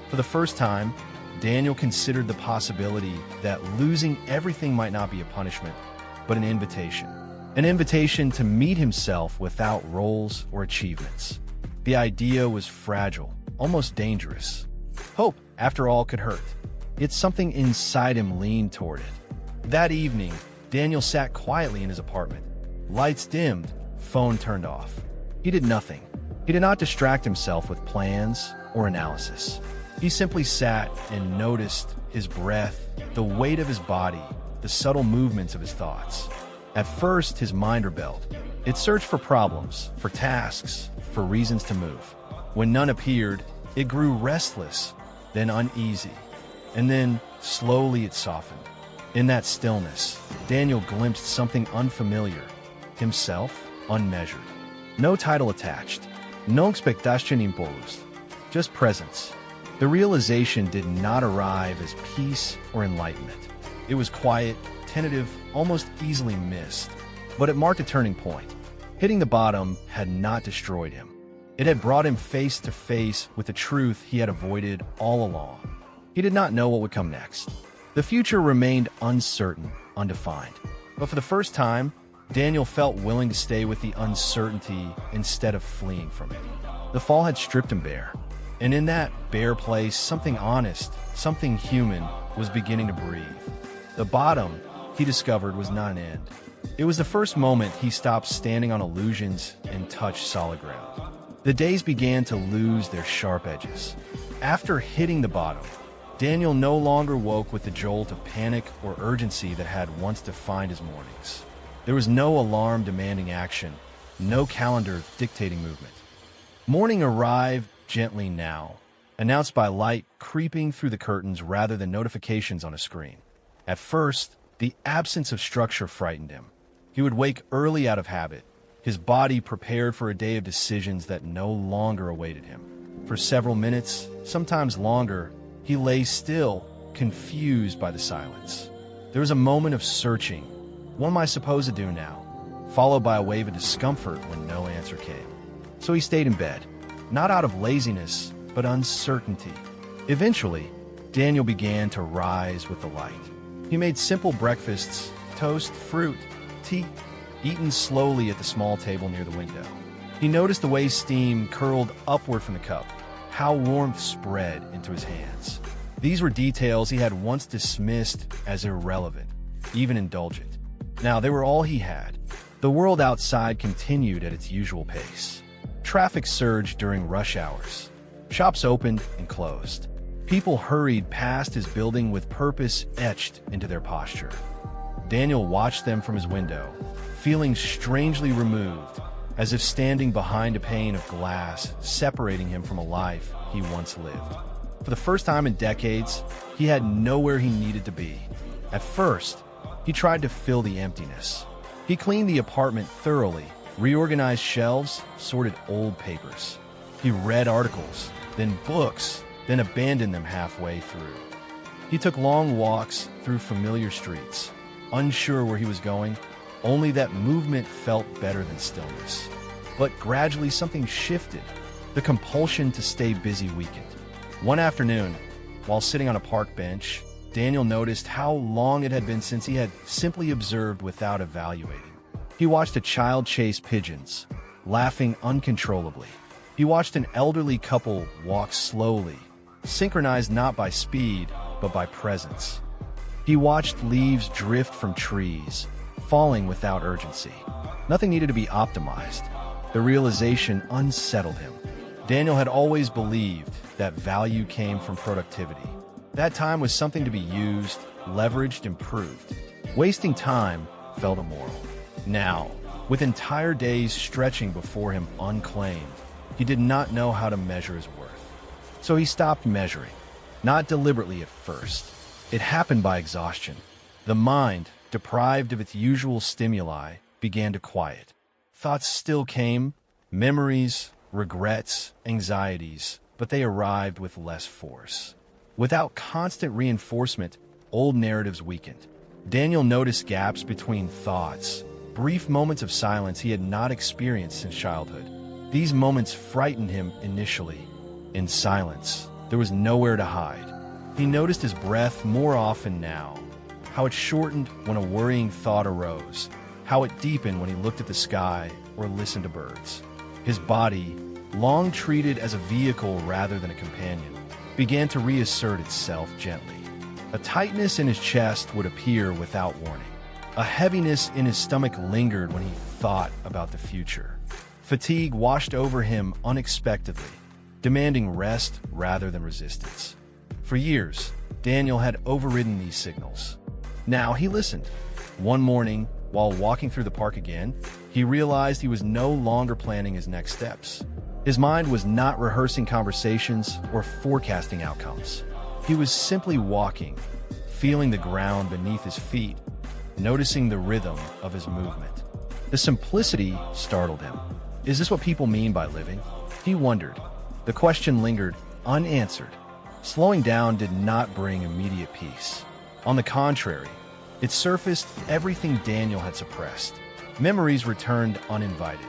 For the first time, Daniel considered the possibility that losing everything might not be a punishment, but an invitation. An invitation to meet himself without roles or achievements. The idea was fragile, almost dangerous. Hope, after all, could hurt. Yet something inside him leaned toward it. That evening, Daniel sat quietly in his apartment. Lights dimmed, phone turned off. He did nothing. He did not distract himself with plans or analysis. He simply sat and noticed his breath, the weight of his body, the subtle movements of his thoughts. At first, his mind rebelled. It searched for problems, for tasks, for reasons to move. When none appeared, it grew restless, then uneasy, and then slowly it softened. In that stillness, Daniel glimpsed something unfamiliar, himself unmeasured. No title attached, no expectation imposed, just presence. The realization did not arrive as peace or enlightenment. It was quiet, tentative, almost easily missed, but it marked a turning point. Hitting the bottom had not destroyed him. It had brought him face to face with the truth he had avoided all along. He did not know what would come next. The future remained uncertain, undefined. But for the first time, Daniel felt willing to stay with the uncertainty instead of fleeing from it. The fall had stripped him bare, and in that bare place, something honest, something human was beginning to breathe. The bottom, he discovered, was not an end. It was the first moment he stopped standing on illusions and touched solid ground. The days began to lose their sharp edges. After hitting the bottom, Daniel no longer woke with the jolt of panic or urgency that had once defined his mornings. There was no alarm demanding action, no calendar dictating movement. Morning arrived gently now, announced by light creeping through the curtains rather than notifications on a screen. At first, the absence of structure frightened him. He would wake early out of habit, his body prepared for a day of decisions that no longer awaited him. For several minutes, sometimes longer, he lay still, confused by the silence. There was a moment of searching. What am I supposed to do now? Followed by a wave of discomfort when no answer came. So he stayed in bed, not out of laziness, but uncertainty. Eventually, Daniel began to rise with the light. He made simple breakfasts, toast, fruit, tea, eaten slowly at the small table near the window. He noticed the way steam curled upward from the cup, how warmth spread into his hands. These were details he had once dismissed as irrelevant, even indulgent. Now they were all he had. The world outside continued at its usual pace. Traffic surged during rush hours. Shops opened and closed. People hurried past his building with purpose etched into their posture. Daniel watched them from his window, feeling strangely removed, as if standing behind a pane of glass separating him from a life he once lived. For the first time in decades, he had nowhere he needed to be. At first, he tried to fill the emptiness. He cleaned the apartment thoroughly, reorganized shelves, sorted old papers. He read articles, then books, then abandoned them halfway through. He took long walks through familiar streets, unsure where he was going, only that movement felt better than stillness. But gradually something shifted. The compulsion to stay busy weakened. One afternoon, while sitting on a park bench, Daniel noticed how long it had been since he had simply observed without evaluating. He watched a child chase pigeons, laughing uncontrollably. He watched an elderly couple walk slowly, synchronized not by speed, but by presence. He watched leaves drift from trees, falling without urgency. Nothing needed to be optimized. The realization unsettled him. Daniel had always believed that value came from productivity. That time was something to be used, leveraged, improved. Wasting time felt immoral. Now, with entire days stretching before him unclaimed, he did not know how to measure his worth. So he stopped measuring, not deliberately at first. It happened by exhaustion. The mind, deprived of its usual stimuli, began to quiet. Thoughts still came, memories, regrets, anxieties, but they arrived with less force. Without constant reinforcement, old narratives weakened. Daniel noticed gaps between thoughts, brief moments of silence he had not experienced since childhood. These moments frightened him initially. In silence, there was nowhere to hide. He noticed his breath more often now, how it shortened when a worrying thought arose, how it deepened when he looked at the sky or listened to birds. His body, long treated as a vehicle rather than a companion, began to reassert itself gently. A tightness in his chest would appear without warning. A heaviness in his stomach lingered when he thought about the future. Fatigue washed over him unexpectedly, demanding rest rather than resistance. For years, Daniel had overridden these signals. Now he listened. One morning, while walking through the park again, he realized he was no longer planning his next steps. His mind was not rehearsing conversations or forecasting outcomes. He was simply walking, feeling the ground beneath his feet, noticing the rhythm of his movement. The simplicity startled him. Is this what people mean by living? He wondered. The question lingered, unanswered. Slowing down did not bring immediate peace. On the contrary, it surfaced everything Daniel had suppressed. Memories returned uninvited.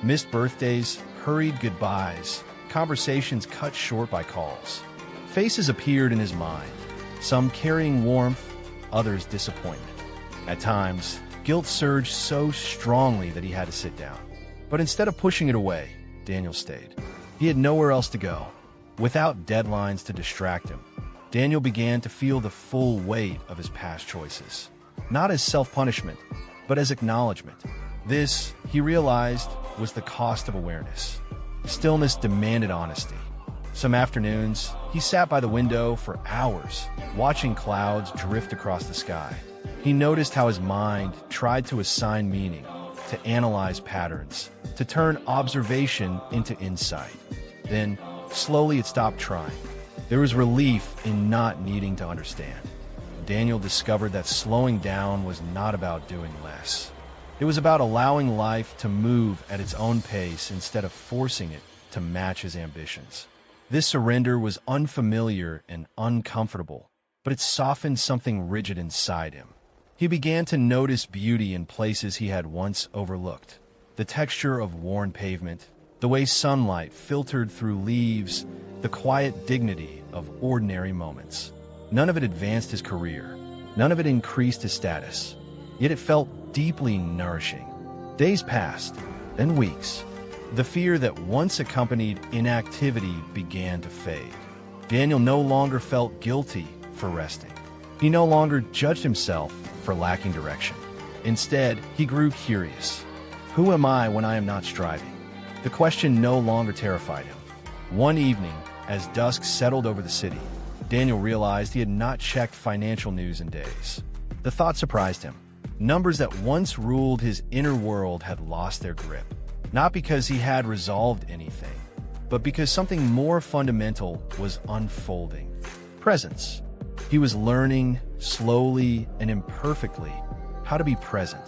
Missed birthdays, hurried goodbyes, conversations cut short by calls. Faces appeared in his mind, some carrying warmth, others disappointment. At times, guilt surged so strongly that he had to sit down. But instead of pushing it away, Daniel stayed. He had nowhere else to go. Without deadlines to distract him, Daniel began to feel the full weight of his past choices. Not as self-punishment, but as acknowledgement. This, he realized, was the cost of awareness. Stillness demanded honesty. Some afternoons, he sat by the window for hours, watching clouds drift across the sky. He noticed how his mind tried to assign meaning, to analyze patterns, to turn observation into insight. Then, slowly it stopped trying. There was relief in not needing to understand. Daniel discovered that slowing down was not about doing less. It was about allowing life to move at its own pace instead of forcing it to match his ambitions. This surrender was unfamiliar and uncomfortable, but it softened something rigid inside him. He began to notice beauty in places he had once overlooked. The texture of worn pavement, the way sunlight filtered through leaves, the quiet dignity of ordinary moments. None of it advanced his career. None of it increased his status. Yet it felt deeply nourishing. Days passed, then weeks. The fear that once accompanied inactivity began to fade. Daniel no longer felt guilty for resting. He no longer judged himself for lacking direction. Instead, he grew curious. Who am I when I am not striving? The question no longer terrified him. One evening, as dusk settled over the city, Daniel realized he had not checked financial news in days. The thought surprised him. Numbers that once ruled his inner world had lost their grip. Not because he had resolved anything, but because something more fundamental was unfolding. Presence. He was learning, slowly and imperfectly, how to be present.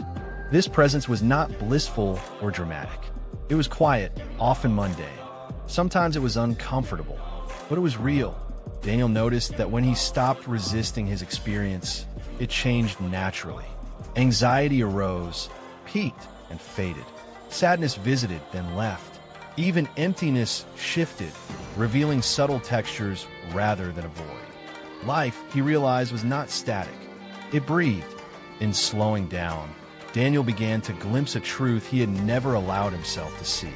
This presence was not blissful or dramatic. It was quiet, often mundane. Sometimes it was uncomfortable, but it was real. Daniel noticed that when he stopped resisting his experience, it changed naturally. Anxiety arose, peaked, and faded. Sadness visited, then left. Even emptiness shifted, revealing subtle textures rather than a void. Life, he realized, was not static. It breathed. In slowing down, Daniel began to glimpse a truth he had never allowed himself to see.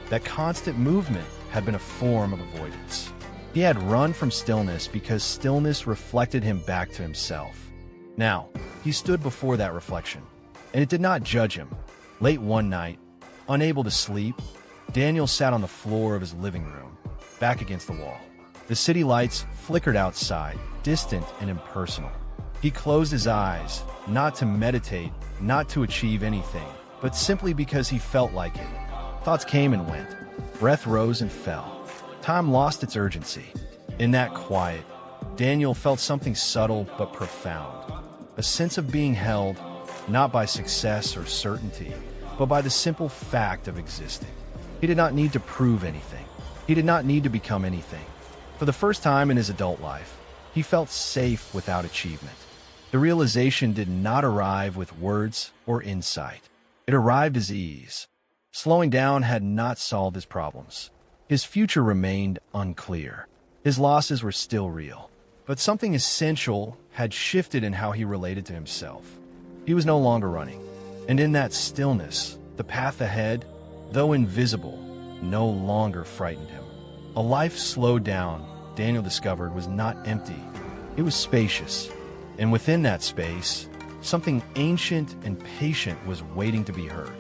That constant movement had been a form of avoidance. He had run from stillness because stillness reflected him back to himself. Now, he stood before that reflection, and it did not judge him. Late one night, unable to sleep, Daniel sat on the floor of his living room, back against the wall. The city lights flickered outside, distant and impersonal. He closed his eyes, not to meditate, not to achieve anything, but simply because he felt like it. Thoughts came and went. Breath rose and fell. Time lost its urgency. In that quiet, Daniel felt something subtle but profound. A sense of being held, not by success or certainty, but by the simple fact of existing. He did not need to prove anything. He did not need to become anything. For the first time in his adult life, he felt safe without achievement. The realization did not arrive with words or insight. It arrived as ease. Slowing down had not solved his problems. His future remained unclear. His losses were still real. But something essential had shifted in how he related to himself. He was no longer running. And in that stillness, the path ahead, though invisible, no longer frightened him. A life slowed down, Daniel discovered, was not empty. It was spacious. And within that space, something ancient and patient was waiting to be heard.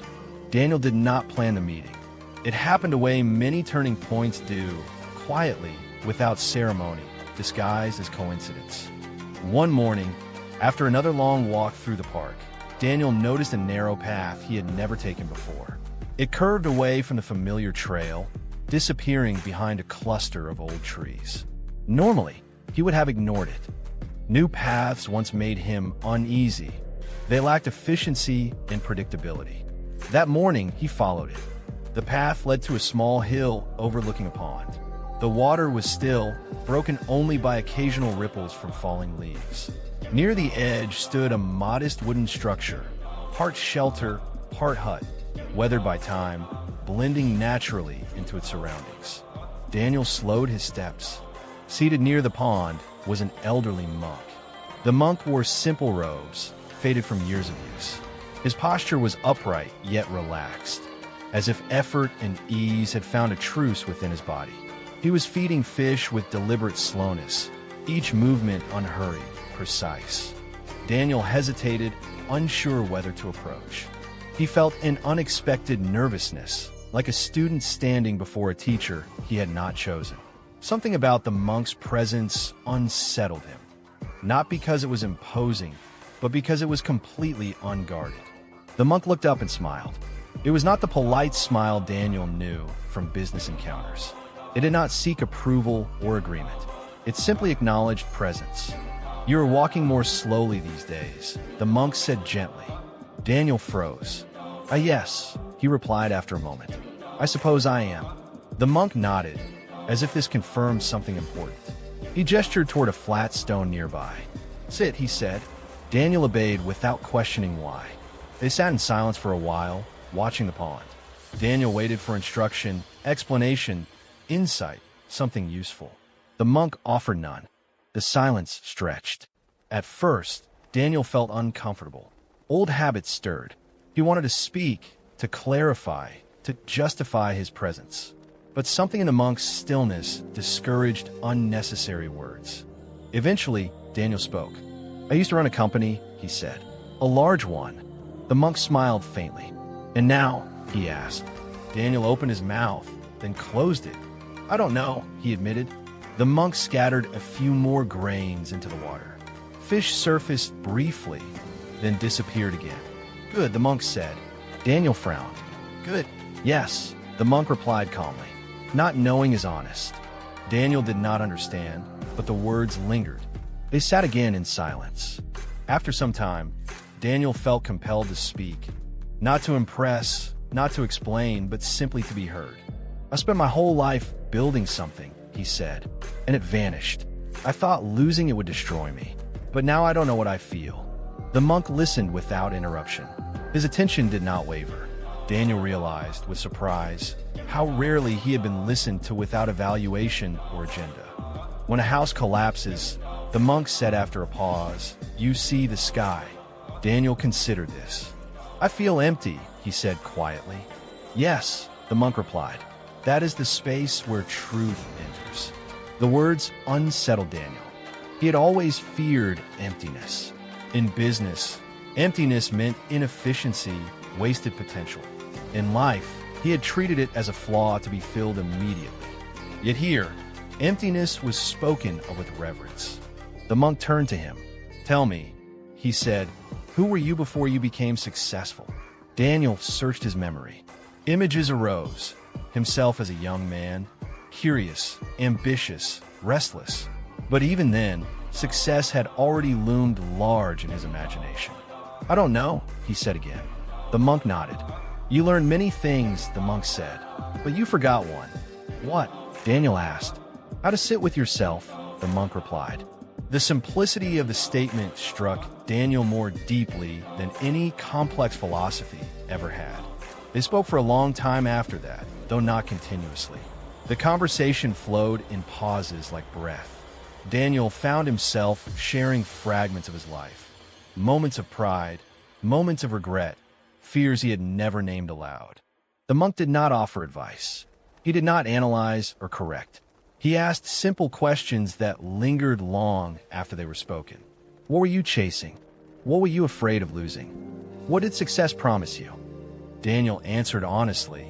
Daniel did not plan the meeting. It happened the way many turning points do, quietly, without ceremony, disguised as coincidence. One morning, after another long walk through the park, Daniel noticed a narrow path he had never taken before. It curved away from the familiar trail, disappearing behind a cluster of old trees. Normally, he would have ignored it. New paths once made him uneasy. They lacked efficiency and predictability. That morning, he followed it. The path led to a small hill overlooking a pond. The water was still, broken only by occasional ripples from falling leaves. Near the edge stood a modest wooden structure, part shelter, part hut, weathered by time, blending naturally into its surroundings. Daniel slowed his steps. Seated near the pond was an elderly monk. The monk wore simple robes, faded from years of use. His posture was upright yet relaxed, as if effort and ease had found a truce within his body. He was feeding fish with deliberate slowness, each movement unhurried, precise. Daniel hesitated, unsure whether to approach. He felt an unexpected nervousness, like a student standing before a teacher he had not chosen. Something about the monk's presence unsettled him, not because it was imposing, but because it was completely unguarded. The monk looked up and smiled. It was not the polite smile Daniel knew from business encounters. It did not seek approval or agreement. It simply acknowledged presence. "You are walking more slowly these days," the monk said gently. Daniel froze. Yes," he replied after a moment. "I suppose I am." The monk nodded, as if this confirmed something important. He gestured toward a flat stone nearby. "Sit," he said. Daniel obeyed without questioning why. They sat in silence for a while, watching the pond. Daniel waited for instruction, explanation, insight, something useful. The monk offered none. The silence stretched. At first, Daniel felt uncomfortable. Old habits stirred. He wanted to speak, to clarify, to justify his presence. But something in the monk's stillness discouraged unnecessary words. Eventually, Daniel spoke. "I used to run a company," he said. "A large one." The monk smiled faintly. "And now?" he asked. Daniel opened his mouth, then closed it. "I don't know," he admitted. The monk scattered a few more grains into the water. Fish surfaced briefly, then disappeared again. "Good," the monk said. Daniel frowned. "Good. Yes," the monk replied calmly. Not knowing is honest. Daniel did not understand, but the words lingered. They sat again in silence. After some time, Daniel felt compelled to speak. Not to impress, not to explain, but simply to be heard. "I spent my whole life building something," he said, "and it vanished. I thought losing it would destroy me, but now I don't know what I feel." The monk listened without interruption. His attention did not waver. Daniel realized, with surprise, how rarely he had been listened to without evaluation or agenda. "When a house collapses," the monk said after a pause, "you see the sky." Daniel considered this. "I feel empty," he said quietly. "Yes," the monk replied. "That is the space where truth enters." The words unsettled Daniel. He had always feared emptiness. In business, emptiness meant inefficiency, wasted potential. In life, he had treated it as a flaw to be filled immediately. Yet here, emptiness was spoken of with reverence. The monk turned to him. "Tell me," he said, "who were you before you became successful?" Daniel searched his memory. Images arose. Himself as a young man, curious, ambitious, restless. But even then, success had already loomed large in his imagination. "I don't know," he said again. The monk nodded. You learned many things, the monk said, but you forgot one. What? Daniel asked. How to sit with yourself, the monk replied. The simplicity of the statement struck Daniel more deeply than any complex philosophy ever had. They spoke for a long time after that, though not continuously. The conversation flowed in pauses like breath. Daniel found himself sharing fragments of his life. Moments of pride, moments of regret, fears he had never named aloud. The monk did not offer advice. He did not analyze or correct. He asked simple questions that lingered long after they were spoken. What were you chasing? What were you afraid of losing? What did success promise you? Daniel answered honestly,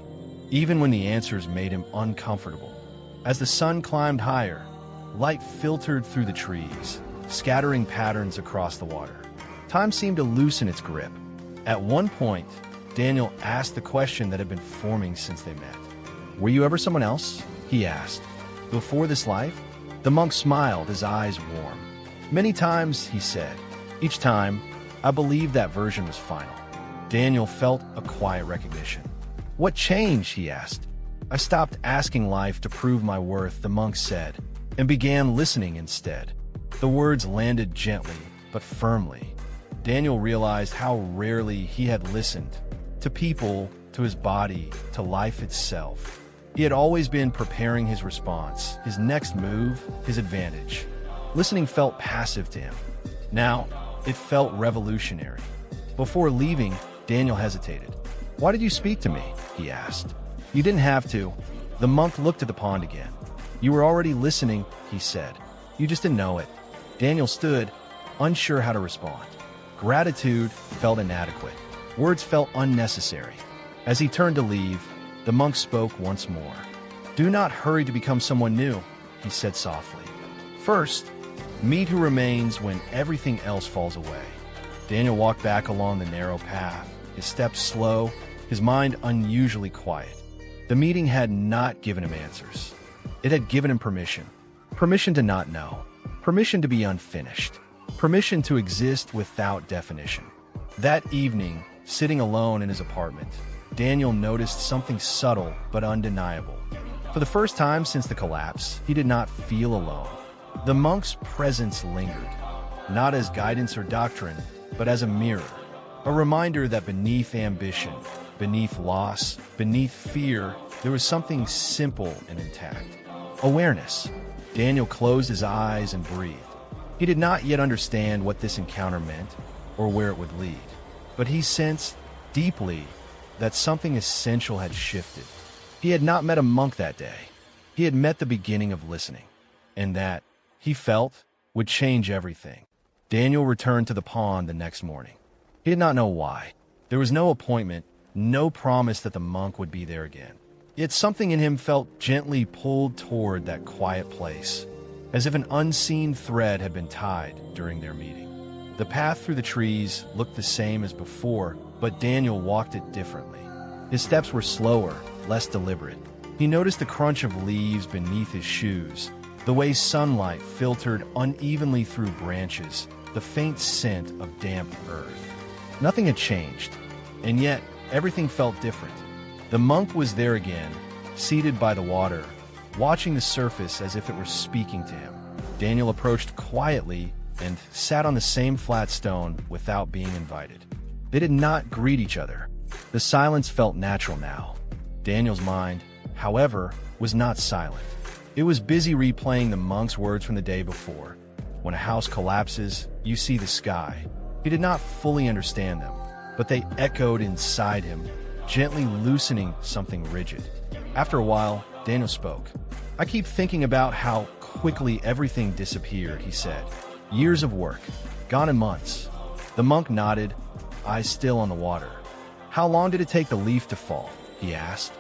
even when the answers made him uncomfortable. As the sun climbed higher, light filtered through the trees, scattering patterns across the water. Time seemed to loosen its grip. At one point, Daniel asked the question that had been forming since they met. Were you ever someone else? He asked. Before this life? The monk smiled, his eyes warm. Many times, he said. Each time, I believed that version was final. Daniel felt a quiet recognition. What changed? He asked. I stopped asking life to prove my worth, the monk said, and began listening instead. The words landed gently, but firmly. Daniel realized how rarely he had listened to people, to his body, to life itself. He had always been preparing his response, his next move, his advantage. Listening felt passive to him. Now, it felt revolutionary. Before leaving, Daniel hesitated. Why did you speak to me? He asked. You didn't have to. The monk looked at the pond again. You were already listening, he said. You just didn't know it. Daniel stood, unsure how to respond. Gratitude felt inadequate. Words felt unnecessary. As he turned to leave, the monk spoke once more. Do not hurry to become someone new, he said softly. First, meet who remains when everything else falls away. Daniel walked back along the narrow path, his steps slow, his mind unusually quiet. The meeting had not given him answers. It had given him permission. Permission to not know. Permission to be unfinished. Permission to exist without definition. That evening, sitting alone in his apartment, Daniel noticed something subtle but undeniable. For the first time since the collapse, he did not feel alone. The monk's presence lingered, not as guidance or doctrine, but as a mirror, a reminder that beneath ambition, beneath loss, beneath fear, there was something simple and intact. Awareness. Daniel closed his eyes and breathed. He did not yet understand what this encounter meant or where it would lead, but he sensed deeply that something essential had shifted. He had not met a monk that day. He had met the beginning of listening, and that, he felt, would change everything. Daniel returned to the pond the next morning. He did not know why. There was no appointment, no promise that the monk would be there again. Yet something in him felt gently pulled toward that quiet place, as if an unseen thread had been tied during their meeting. The path through the trees looked the same as before, but Daniel walked it differently. His steps were slower, less deliberate. He noticed the crunch of leaves beneath his shoes, the way sunlight filtered unevenly through branches, the faint scent of damp earth. Nothing had changed, and yet everything felt different. The monk was there again, seated by the water, watching the surface as if it were speaking to him. Daniel approached quietly and sat on the same flat stone without being invited. They did not greet each other. The silence felt natural now. Daniel's mind, however, was not silent. It was busy replaying the monk's words from the day before. When a house collapses, you see the sky. He did not fully understand them, but they echoed inside him, gently loosening something rigid. After a while, Daniel spoke. I keep thinking about how quickly everything disappeared, he said. Years of work, gone in months. The monk nodded, eyes still on the water. How long did it take the leaf to fall? He asked.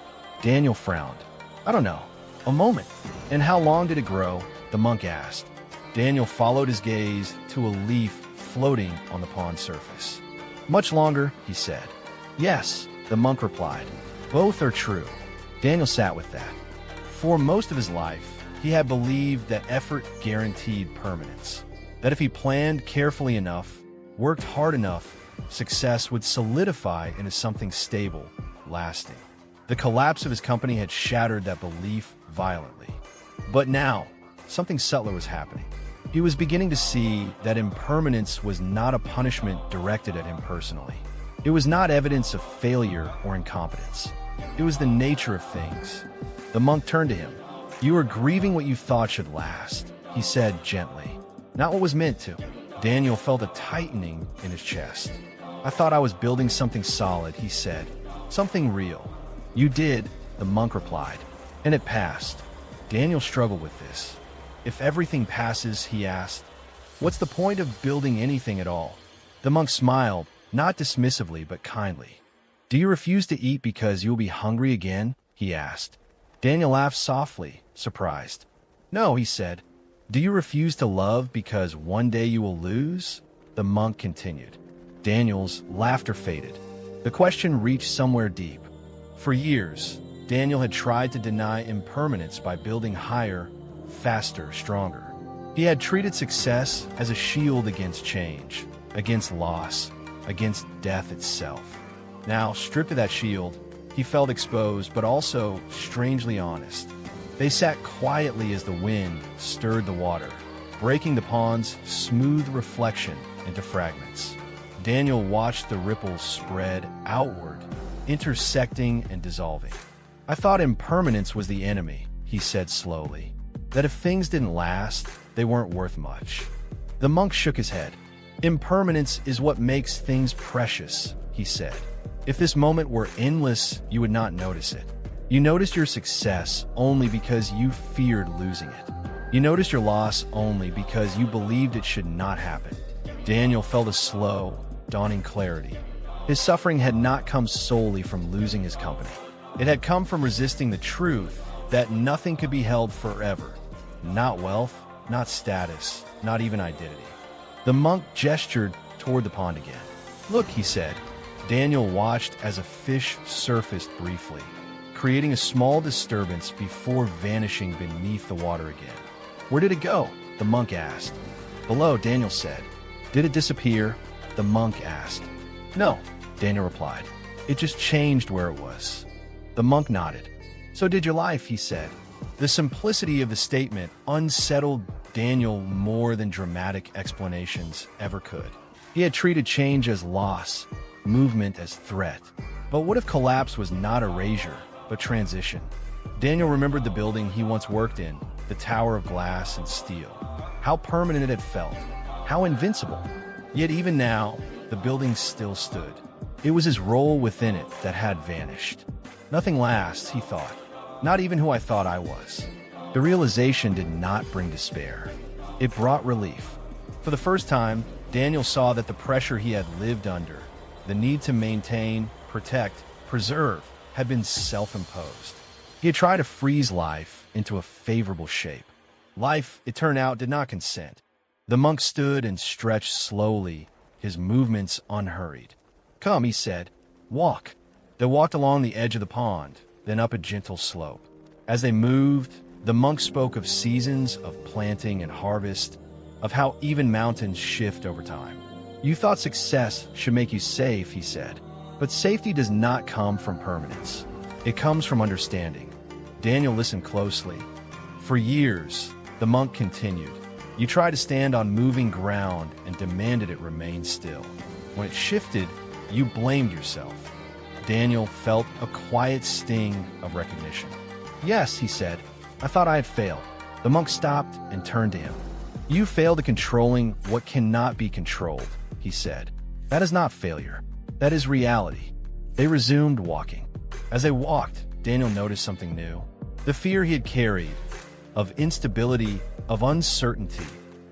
Daniel frowned. I don't know. A moment. And how long did it grow? The monk asked. Daniel followed his gaze to a leaf floating on the pond surface. Much longer, he said. Yes, the monk replied. Both are true. Daniel sat with that. For most of his life, he had believed that effort guaranteed permanence. That if he planned carefully enough, worked hard enough, success would solidify into something stable, lasting. The collapse of his company had shattered that belief violently. But now, something subtler was happening. He was beginning to see that impermanence was not a punishment directed at him personally. It was not evidence of failure or incompetence. It was the nature of things. The monk turned to him. "You are grieving what you thought should last," he said gently. "Not what was meant to." Daniel felt a tightening in his chest. "I thought I was building something solid," he said. "Something real." "You did," the monk replied. "And it passed." Daniel struggled with this. "If everything passes," he asked, "what's the point of building anything at all?" The monk smiled, not dismissively but kindly. "Do you refuse to eat because you will be hungry again?" he asked. Daniel laughed softly, surprised. "No," he said. "Do you refuse to love because one day you will lose?" The monk continued. Daniel's laughter faded. The question reached somewhere deep. For years, Daniel had tried to deny impermanence by building higher, faster, stronger. He had treated success as a shield against change, against loss, against death itself. Now, stripped of that shield, he felt exposed but also strangely honest. They sat quietly as the wind stirred the water, breaking the pond's smooth reflection into fragments. Daniel watched the ripples spread outward, intersecting and dissolving. "I thought impermanence was the enemy," he said slowly. "That if things didn't last, they weren't worth much." The monk shook his head. "Impermanence is what makes things precious," he said. "If this moment were endless, you would not notice it. You noticed your success only because you feared losing it. You noticed your loss only because you believed it should not happen." Daniel felt a slow, dawning clarity. His suffering had not come solely from losing his company. It had come from resisting the truth that nothing could be held forever. Not wealth, not status, not even identity. The monk gestured toward the pond again. "Look," he said. Daniel watched as a fish surfaced briefly, creating a small disturbance before vanishing beneath the water again. "Where did it go?" the monk asked. "Below," Daniel said. "Did it disappear?" the monk asked. "No," Daniel replied. "It just changed where it was." The monk nodded. "So did your life," he said. The simplicity of the statement unsettled Daniel more than dramatic explanations ever could. He had treated change as loss, movement as threat. But what if collapse was not erasure, but transition? Daniel remembered the building he once worked in, the tower of glass and steel. How permanent it had felt, how invincible. Yet even now, the building still stood. It was his role within it that had vanished. Nothing lasts, he thought. Not even who I thought I was. The realization did not bring despair. It brought relief. For the first time, Daniel saw that the pressure he had lived under, the need to maintain, protect, preserve, had been self-imposed. He had tried to freeze life into a favorable shape. Life, it turned out, did not consent. The monk stood and stretched slowly, his movements unhurried. "Come," he said. "Walk." They walked along the edge of the pond, then up a gentle slope. As they moved, the monk spoke of seasons, of planting and harvest, of how even mountains shift over time. "You thought success should make you safe," he said. "But safety does not come from permanence. It comes from understanding." Daniel listened closely. "For years," the monk continued, "you tried to stand on moving ground and demanded it remain still. When it shifted, you blamed yourself." Daniel felt a quiet sting of recognition. "Yes," he said, "I thought I had failed." The monk stopped and turned to him. "You failed at controlling what cannot be controlled," he said. "That is not failure. That is reality." They resumed walking. As they walked, Daniel noticed something new. The fear he had carried, of instability, of uncertainty,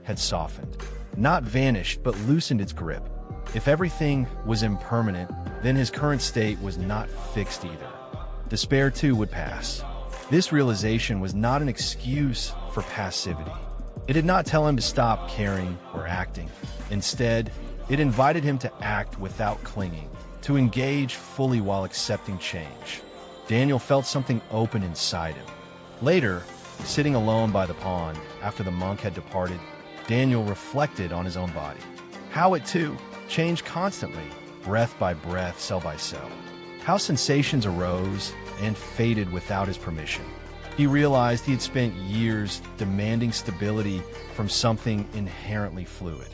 had softened. Not vanished, but loosened its grip. If everything was impermanent, then his current state was not fixed either. Despair, too, would pass. This realization was not an excuse for passivity. It did not tell him to stop caring or acting. Instead, it invited him to act without clinging, to engage fully while accepting change. Daniel felt something open inside him. Later, sitting alone by the pond, after the monk had departed, Daniel reflected on his own body. How it, too, changed constantly, breath by breath, cell by cell. how sensations arose and faded without his permission. He realized he had spent years demanding stability from something inherently fluid.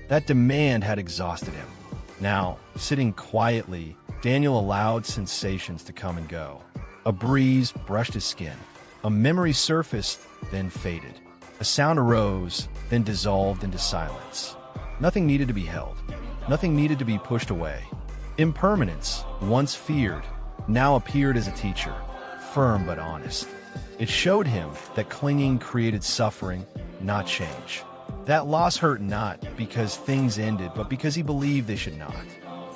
That demand had exhausted him. Now, sitting quietly, Daniel allowed sensations to come and go. A breeze brushed his skin. A memory surfaced, then faded. A sound arose, then dissolved into silence. Nothing needed to be held. Nothing needed to be pushed away. Impermanence, once feared, now appeared as a teacher, firm but honest. It showed him that clinging created suffering, not change. That loss hurt not because things ended, but because he believed they should not.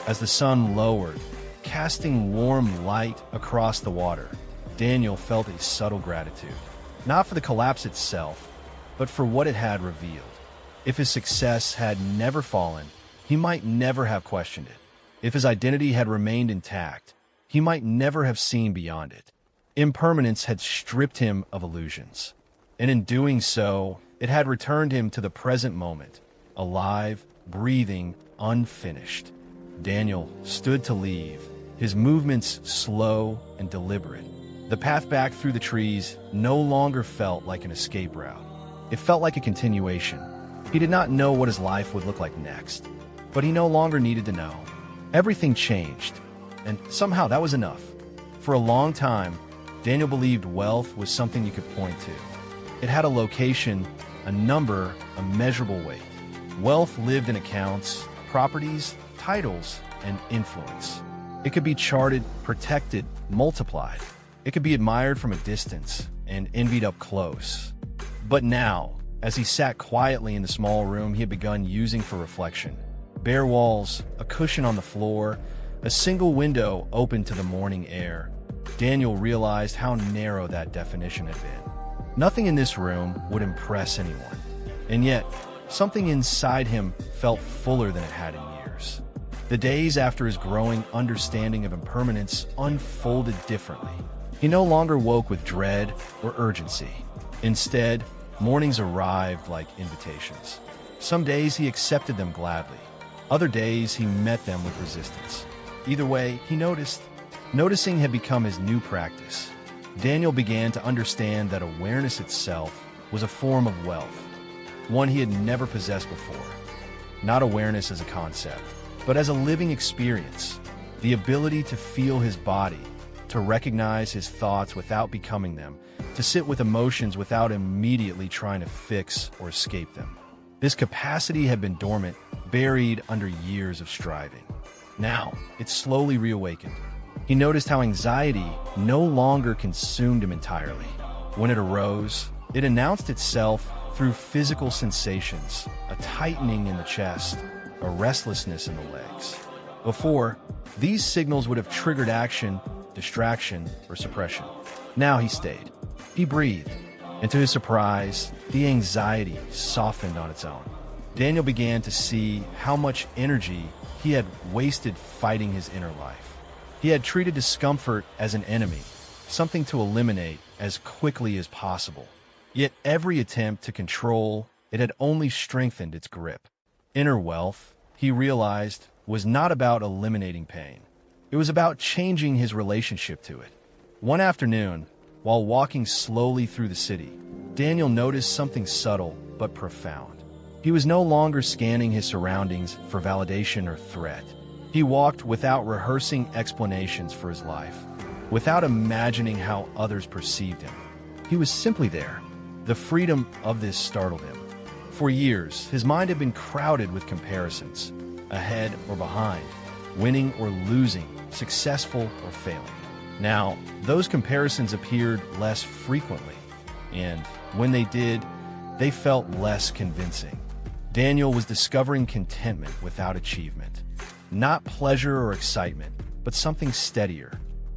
As the sun lowered, casting warm light across the water, Daniel felt a subtle gratitude, not for the collapse itself, but for what it had revealed. If his success had never fallen, he might never have questioned it. If his identity had remained intact, he might never have seen beyond it. Impermanence had stripped him of illusions, and in doing so, it had returned him to the present moment, alive, breathing, unfinished. Daniel stood to leave, his movements slow and deliberate. The path back through the trees no longer felt like an escape route. It felt like a continuation. He did not know what his life would look like next, but he no longer needed to know. Everything changed, and somehow that was enough. For a long time, Daniel believed wealth was something you could point to. It had a location, a number, a measurable weight. Wealth lived in accounts, properties, titles, and influence. It could be charted, protected, multiplied. It could be admired from a distance and envied up close. But now, as he sat quietly in the small room he had begun using for reflection, bare walls, a cushion on the floor, a single window open to the morning air, Daniel realized how narrow that definition had been. Nothing in this room would impress anyone, and yet something inside him felt fuller than it had in years. The days after his growing understanding of impermanence unfolded differently. He no longer woke with dread or urgency. Instead, mornings arrived like invitations. Some days he accepted them gladly. Other days he met them with resistance. Either way, he noticed. Noticing had become his new practice. Daniel began to understand that awareness itself was a form of wealth, one he had never possessed before. Not awareness as a concept, but as a living experience. The ability to feel his body, to recognize his thoughts without becoming them, to sit with emotions without immediately trying to fix or escape them. This capacity had been dormant, buried under years of striving. Now, it slowly reawakened. He noticed how anxiety no longer consumed him entirely. When it arose, it announced itself through physical sensations, a tightening in the chest, a restlessness in the legs. Before, these signals would have triggered action, distraction, or suppression. Now he stayed. He breathed, and to his surprise, the anxiety softened on its own. Daniel began to see how much energy he had wasted fighting his inner life. He had treated discomfort as an enemy, something to eliminate as quickly as possible. Yet every attempt to control it had only strengthened its grip. Inner wealth, he realized, was not about eliminating pain. It was about changing his relationship to it. One afternoon, while walking slowly through the city, Daniel noticed something subtle but profound. He was no longer scanning his surroundings for validation or threat. He walked without rehearsing explanations for his life, without imagining how others perceived him. He was simply there. The freedom of this startled him. For years, his mind had been crowded with comparisons, ahead or behind, winning or losing, successful or failing. Now, those comparisons appeared less frequently, and when they did, they felt less convincing. Daniel was discovering contentment without achievement. Not pleasure or excitement, but something steadier.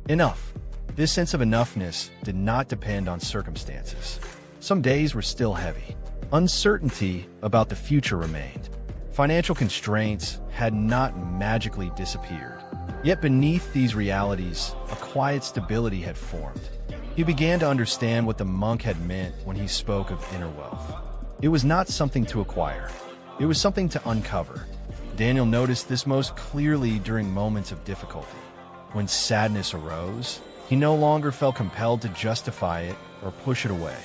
Enough. This sense of enoughness did not depend on circumstances. Some days were still heavy. Uncertainty about the future remained. Financial constraints had not magically disappeared. Yet beneath these realities, a quiet stability had formed. He began to understand what the monk had meant when he spoke of inner wealth. It was not something to acquire. It was something to uncover. Daniel noticed this most clearly during moments of difficulty. when sadness arose, he no longer felt compelled to justify it or push it away.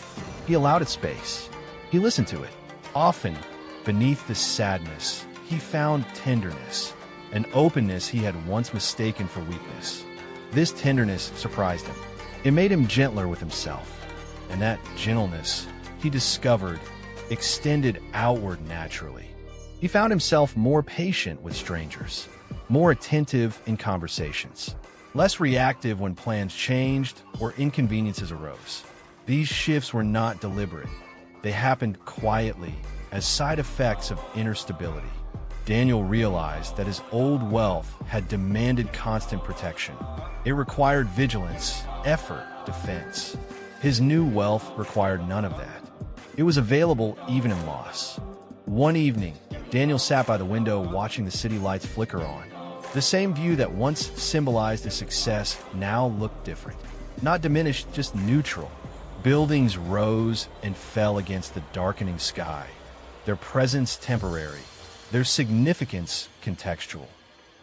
He allowed it space. He listened to it. Often, beneath the sadness, he found tenderness, an openness he had once mistaken for weakness. This tenderness surprised him. It made him gentler with himself, and that gentleness, he discovered, extended outward naturally. He found himself more patient with strangers, more attentive in conversations, less reactive when plans changed or inconveniences arose. These shifts were not deliberate. They happened quietly as side effects of inner stability. Daniel realized that his old wealth had demanded constant protection. It required vigilance, effort, defense. His new wealth required none of that. It was available even in loss. One evening, Daniel sat by the window watching the city lights flicker on. The same view that once symbolized his success now looked different. Not diminished, just neutral. Buildings rose and fell against the darkening sky, their presence temporary, their significance contextual.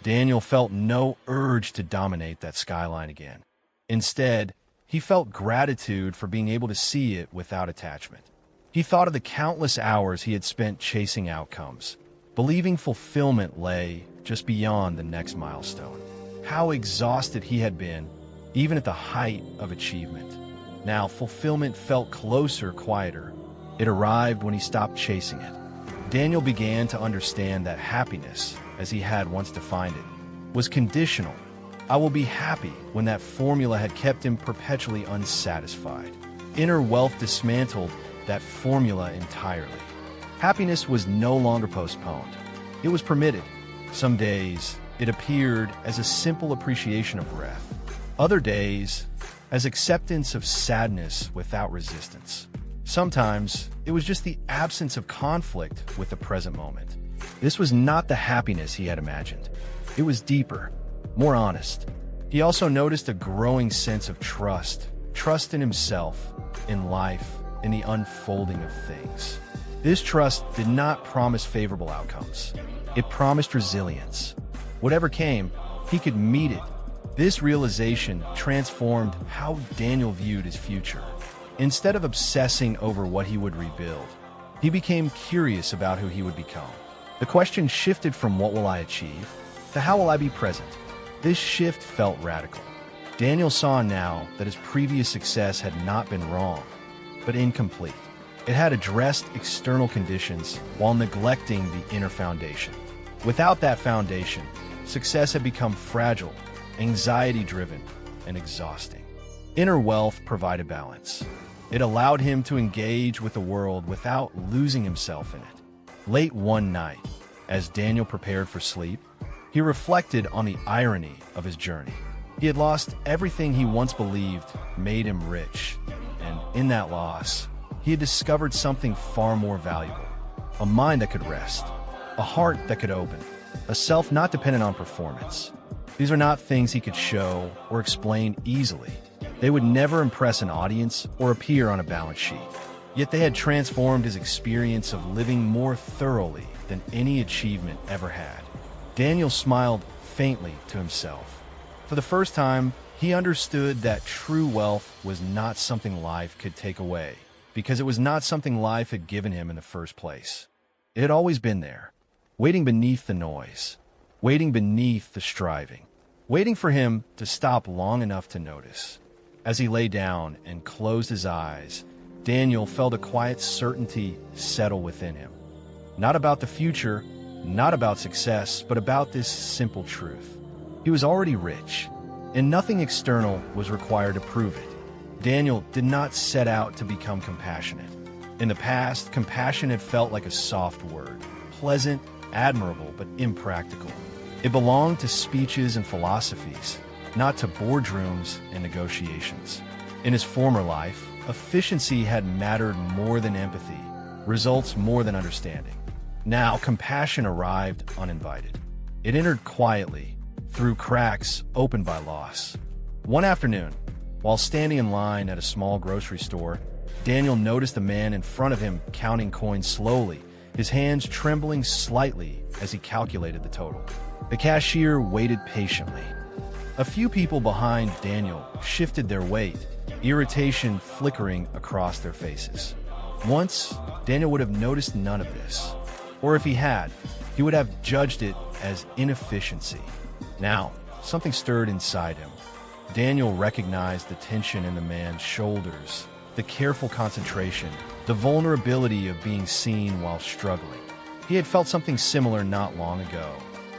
Daniel felt no urge to dominate that skyline again. Instead, he felt gratitude for being able to see it without attachment. He thought of the countless hours he had spent chasing outcomes, believing fulfillment lay just beyond the next milestone. How exhausted he had been, even at the height of achievement. Now, fulfillment felt closer, quieter. It arrived when he stopped chasing it. Daniel began to understand that happiness, as he had once defined it, was conditional. I will be happy when that formula had kept him perpetually unsatisfied. Inner wealth dismantled that formula entirely. Happiness was no longer postponed. It was permitted. Some days, it appeared as a simple appreciation of breath. Other days, as acceptance of sadness without resistance. Sometimes, it was just the absence of conflict with the present moment. This was not the happiness he had imagined. It was deeper, more honest. He also noticed a growing sense of trust in himself, in life, in the unfolding of things. This trust did not promise favorable outcomes. It promised resilience. Whatever came, he could meet it. This realization transformed how Daniel viewed his future. Instead of obsessing over what he would rebuild, he became curious about who he would become. The question shifted from what will I achieve to how will I be present. This shift felt radical. Daniel saw now that his previous success had not been wrong, but incomplete. It had addressed external conditions while neglecting the inner foundation. Without that foundation, success had become fragile, anxiety-driven, and exhausting. Inner wealth provided balance. It allowed him to engage with the world without losing himself in it. Late one night, as Daniel prepared for sleep, he reflected on the irony of his journey. He had lost everything he once believed made him rich, and in that loss, he had discovered something far more valuable. A mind that could rest, a heart that could open, a self not dependent on performance. These are not things he could show or explain easily. They would never impress an audience or appear on a balance sheet. Yet they had transformed his experience of living more thoroughly than any achievement ever had. Daniel smiled faintly to himself. For the first time, he understood that true wealth was not something life could take away, because it was not something life had given him in the first place. It had always been there, waiting beneath the noise, waiting beneath the striving, waiting for him to stop long enough to notice. As he lay down and closed his eyes, Daniel felt a quiet certainty settle within him. Not about the future, not about success, but about this simple truth. He was already rich, and nothing external was required to prove it. Daniel did not set out to become compassionate. In the past, compassion had felt like a soft word, pleasant, admirable, but impractical. It belonged to speeches and philosophies, not to boardrooms and negotiations. In his former life, efficiency had mattered more than empathy, results more than understanding. Now, compassion arrived uninvited. It entered quietly, through cracks opened by loss. One afternoon, while standing in line at a small grocery store, Daniel noticed a man in front of him counting coins slowly, his hands trembling slightly as he calculated the total. The cashier waited patiently. A few people behind Daniel shifted their weight, irritation flickering across their faces. Once, Daniel would have noticed none of this. Or if he had, he would have judged it as inefficiency. Now, something stirred inside him. Daniel recognized the tension in the man's shoulders, the careful concentration, the vulnerability of being seen while struggling. He had felt something similar not long ago,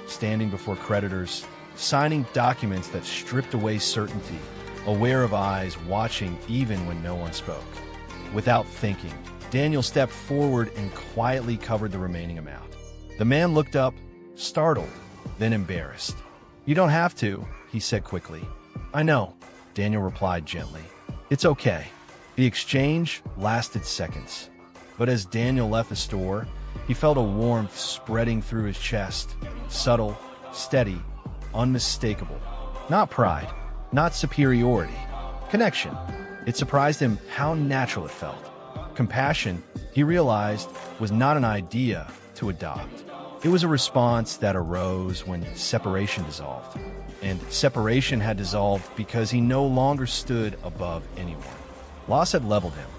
standing before creditors, signing documents that stripped away certainty, aware of eyes watching even when no one spoke. Without thinking, Daniel stepped forward and quietly covered the remaining amount. The man looked up, startled, then embarrassed. "You don't have to," he said quickly. "I know," Daniel replied gently. "It's okay." The exchange lasted seconds. But as Daniel left the store, he felt a warmth spreading through his chest, subtle, steady, unmistakable. Not pride, not superiority. Connection. It surprised him how natural it felt. Compassion, he realized, was not an idea to adopt. It was a response that arose when separation dissolved. And separation had dissolved because he no longer stood above anyone. Loss had leveled him.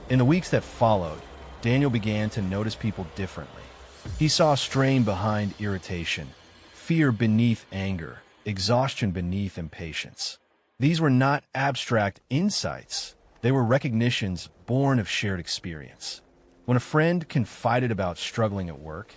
In the weeks that followed, Daniel began to notice people differently. He saw strain behind irritation, fear beneath anger, exhaustion beneath impatience. These were not abstract insights. They were recognitions born of shared experience. When a friend confided about struggling at work,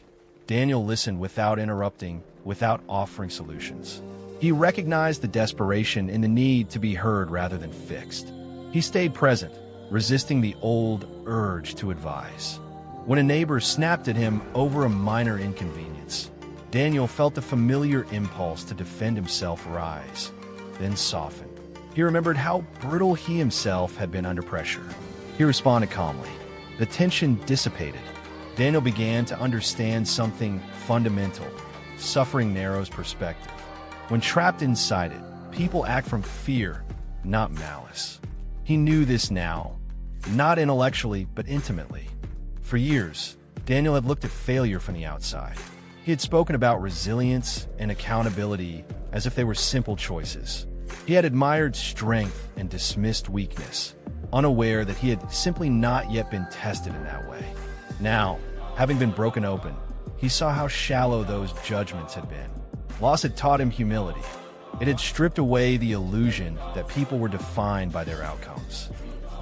Daniel listened without interrupting, without offering solutions. He recognized the desperation in the need to be heard rather than fixed. He stayed present, resisting the old urge to advise. When a neighbor snapped at him over a minor inconvenience, Daniel felt the familiar impulse to defend himself rise, then soften. He remembered how brittle he himself had been under pressure. He responded calmly. The tension dissipated. Daniel began to understand something fundamental. Suffering narrows perspective. When trapped inside it, people act from fear, not malice. He knew this now, not intellectually, but intimately. For years, Daniel had looked at failure from the outside. He had spoken about resilience and accountability as if they were simple choices. He had admired strength and dismissed weakness, unaware that he had simply not yet been tested in that way. Now, having been broken open, he saw how shallow those judgments had been. Loss had taught him humility. It had stripped away the illusion that people were defined by their outcomes.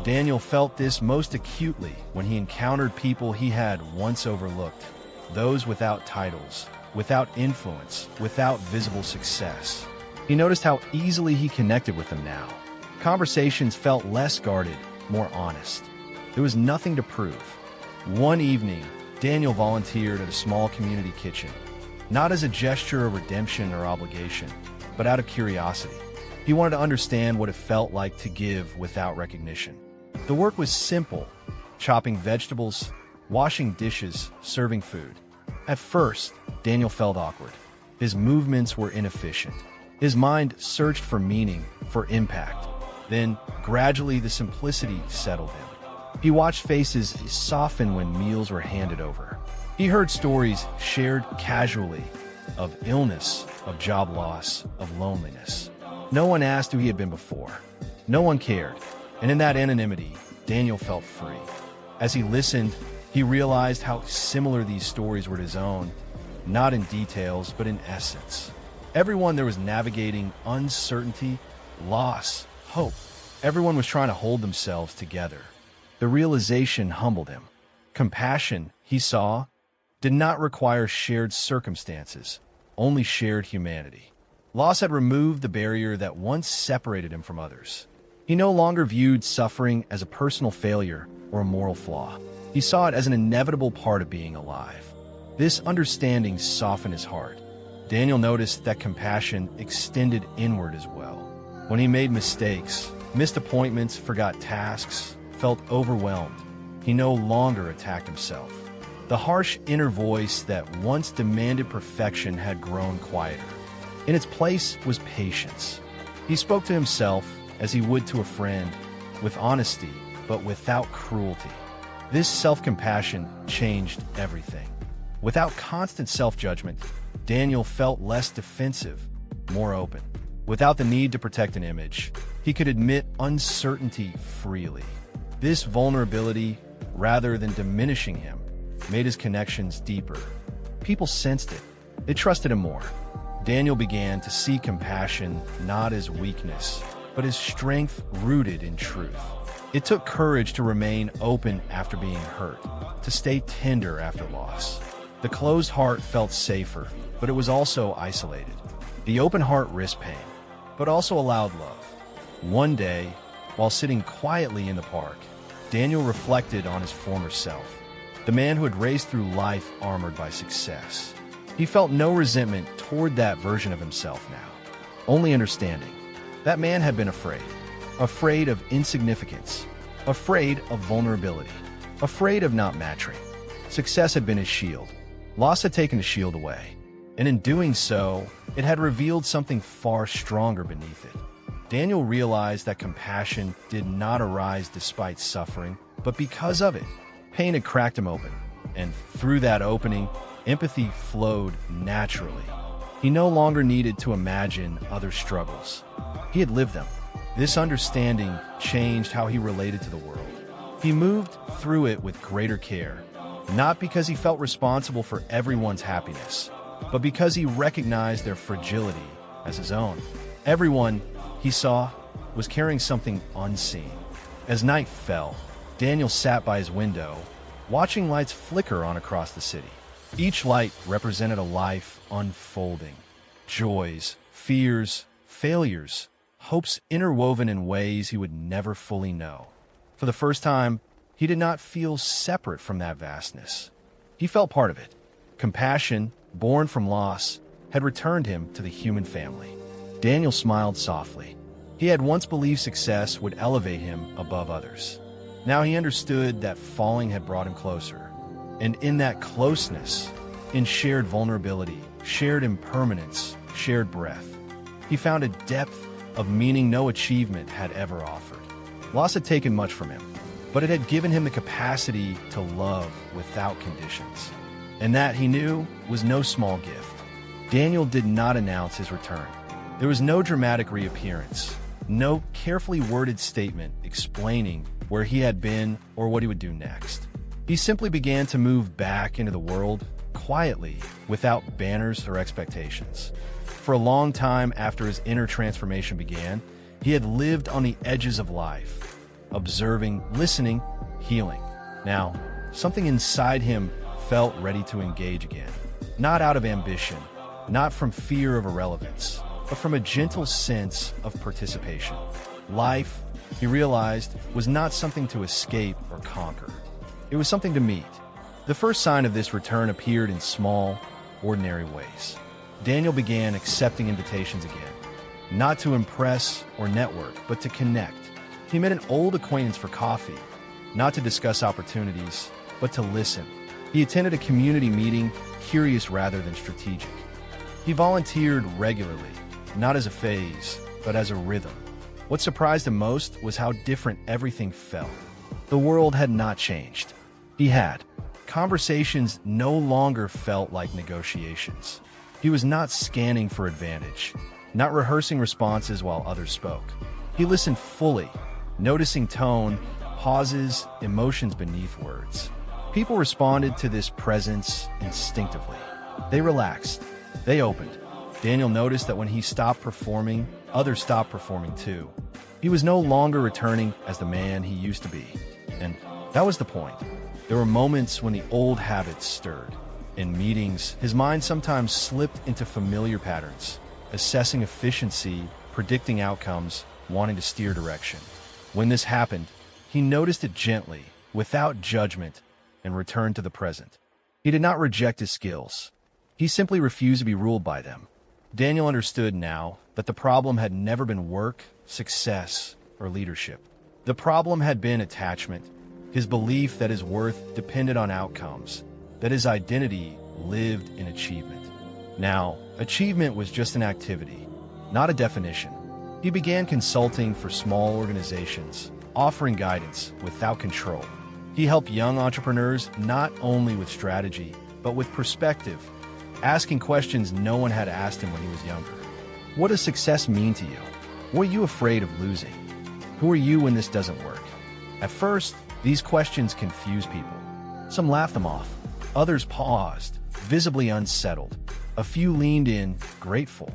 Daniel felt this most acutely when he encountered people he had once overlooked, those without titles, without influence, without visible success. He noticed how easily he connected with them now. Conversations felt less guarded, more honest. There was nothing to prove. One evening, Daniel volunteered at a small community kitchen, not as a gesture of redemption or obligation, but out of curiosity. He wanted to understand what it felt like to give without recognition. The work was simple: chopping vegetables, washing dishes, serving food. At first, Daniel felt awkward. His movements were inefficient. His mind searched for meaning, for impact. Then, gradually, the simplicity settled him. He watched faces soften when meals were handed over. He heard stories shared casually of illness, of job loss, of loneliness. No one asked who he had been before. No one cared. And in that anonymity, Daniel felt free. As he listened, he realized how similar these stories were to his own, not in details, but in essence. Everyone there was navigating uncertainty, loss, hope. Everyone was trying to hold themselves together. The realization humbled him. Compassion, he saw, did not require shared circumstances, only shared humanity. Loss had removed the barrier that once separated him from others. He no longer viewed suffering as a personal failure or a moral flaw. He saw it as an inevitable part of being alive. This understanding softened his heart. Daniel noticed that compassion extended inward as well. When he made mistakes, missed appointments, forgot tasks, felt overwhelmed, he no longer attacked himself. The harsh inner voice that once demanded perfection had grown quieter. In its place was patience. He spoke to himself as he would to a friend, with honesty, but without cruelty. This self-compassion changed everything. Without constant self-judgment, Daniel felt less defensive, more open. Without the need to protect an image, he could admit uncertainty freely. This vulnerability, rather than diminishing him, made his connections deeper. People sensed it. They trusted him more. Daniel began to see compassion not as weakness, but as strength rooted in truth. It took courage to remain open after being hurt, to stay tender after loss. The closed heart felt safer, but it was also isolated. The open heart risked pain, but also allowed love. One day, while sitting quietly in the park, Daniel reflected on his former self, the man who had raced through life armored by success. He felt no resentment toward that version of himself now, only understanding. That man had been afraid of insignificance, afraid of vulnerability, afraid of not matching. Success had been his shield. Loss had taken the shield away, and in doing so, it had revealed something far stronger beneath it. Daniel realized that compassion did not arise despite suffering, but because of it. Pain had cracked him open, and through that opening, empathy flowed naturally. He no longer needed to imagine other struggles. He had lived them. This understanding changed how he related to the world. He moved through it with greater care, not because he felt responsible for everyone's happiness, but because he recognized their fragility as his own. Everyone, he saw, was carrying something unseen. As night fell, Daniel sat by his window, watching lights flicker on across the city. Each light represented a life unfolding. Joys, fears, failures, hopes interwoven in ways he would never fully know. For the first time, he did not feel separate from that vastness. He felt part of it. Compassion, born from loss, had returned him to the human family. Daniel smiled softly. He had once believed success would elevate him above others. Now he understood that falling had brought him closer. And in that closeness, in shared vulnerability, shared impermanence, shared breath, he found a depth of meaning no achievement had ever offered. Loss had taken much from him, but it had given him the capacity to love without conditions. And that, he knew, was no small gift. Daniel did not announce his return. There was no dramatic reappearance, no carefully worded statement explaining where he had been or what he would do next. He simply began to move back into the world, quietly, without banners or expectations. For a long time after his inner transformation began, he had lived on the edges of life, observing, listening, healing. Now, something inside him felt ready to engage again, not out of ambition, not from fear of irrelevance, but from a gentle sense of participation. Life, he realized, was not something to escape or conquer. It was something to meet. The first sign of this return appeared in small, ordinary ways. Daniel began accepting invitations again, not to impress or network, but to connect. He met an old acquaintance for coffee, not to discuss opportunities, but to listen. He attended a community meeting, curious rather than strategic. He volunteered regularly, not as a phase, but as a rhythm. What surprised him most was how different everything felt. The world had not changed. He had. Conversations no longer felt like negotiations. He was not scanning for advantage, not rehearsing responses while others spoke. He listened fully, noticing tone, pauses, emotions beneath words. People responded to this presence instinctively. They relaxed. They opened. Daniel noticed that when he stopped performing, others stopped performing too. He was no longer returning as the man he used to be. And that was the point. There were moments when the old habits stirred. In meetings, his mind sometimes slipped into familiar patterns, assessing efficiency, predicting outcomes, wanting to steer direction. When this happened, he noticed it gently, without judgment, and returned to the present. He did not reject his skills. He simply refused to be ruled by them. Daniel understood now that the problem had never been work, success, or leadership. The problem had been attachment, his belief that his worth depended on outcomes, that his identity lived in achievement. Now, achievement was just an activity, not a definition. He began consulting for small organizations, offering guidance without control. He helped young entrepreneurs not only with strategy, but with perspective, asking questions no one had asked him when he was younger. What does success mean to you? What are you afraid of losing? Who are you when this doesn't work? At first, these questions confuse people. Some laughed them off. Others paused, visibly unsettled. A few leaned in, grateful.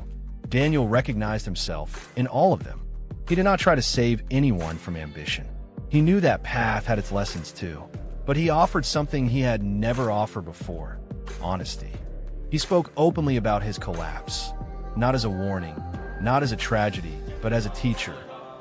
Daniel recognized himself in all of them. He did not try to save anyone from ambition. He knew that path had its lessons too, but he offered something he had never offered before: honesty. He spoke openly about his collapse, not as a warning, not as a tragedy, but as a teacher.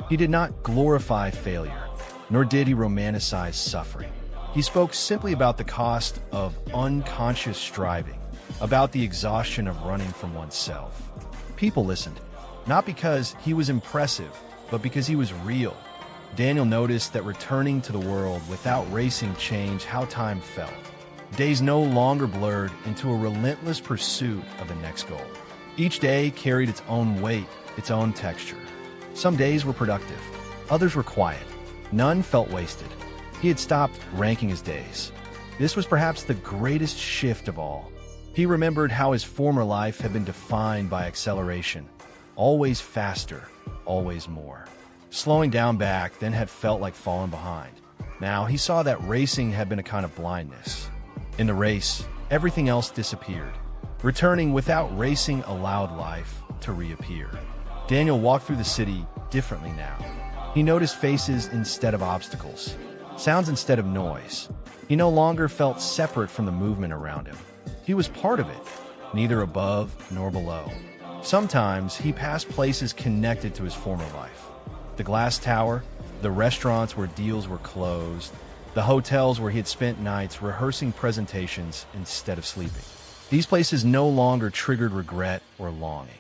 He did not glorify failure, nor did he romanticize suffering. He spoke simply about the cost of unconscious striving, about the exhaustion of running from oneself. People listened, not because he was impressive, but because he was real. Daniel noticed that returning to the world without racing changed how time felt. Days no longer blurred into a relentless pursuit of the next goal. Each day carried its own weight, its own texture. Some days were productive, others were quiet. None felt wasted. He had stopped ranking his days. This was perhaps the greatest shift of all. He remembered how his former life had been defined by acceleration, always faster, always more. Slowing down back then had felt like falling behind. Now he saw that racing had been a kind of blindness. In the race, everything else disappeared. Returning without racing allowed life to reappear. Daniel walked through the city differently now. He noticed faces instead of obstacles, sounds instead of noise. He no longer felt separate from the movement around him. He was part of it, neither above nor below. Sometimes he passed places connected to his former life. The glass tower, the restaurants where deals were closed, the hotels where he had spent nights rehearsing presentations instead of sleeping. These places no longer triggered regret or longing.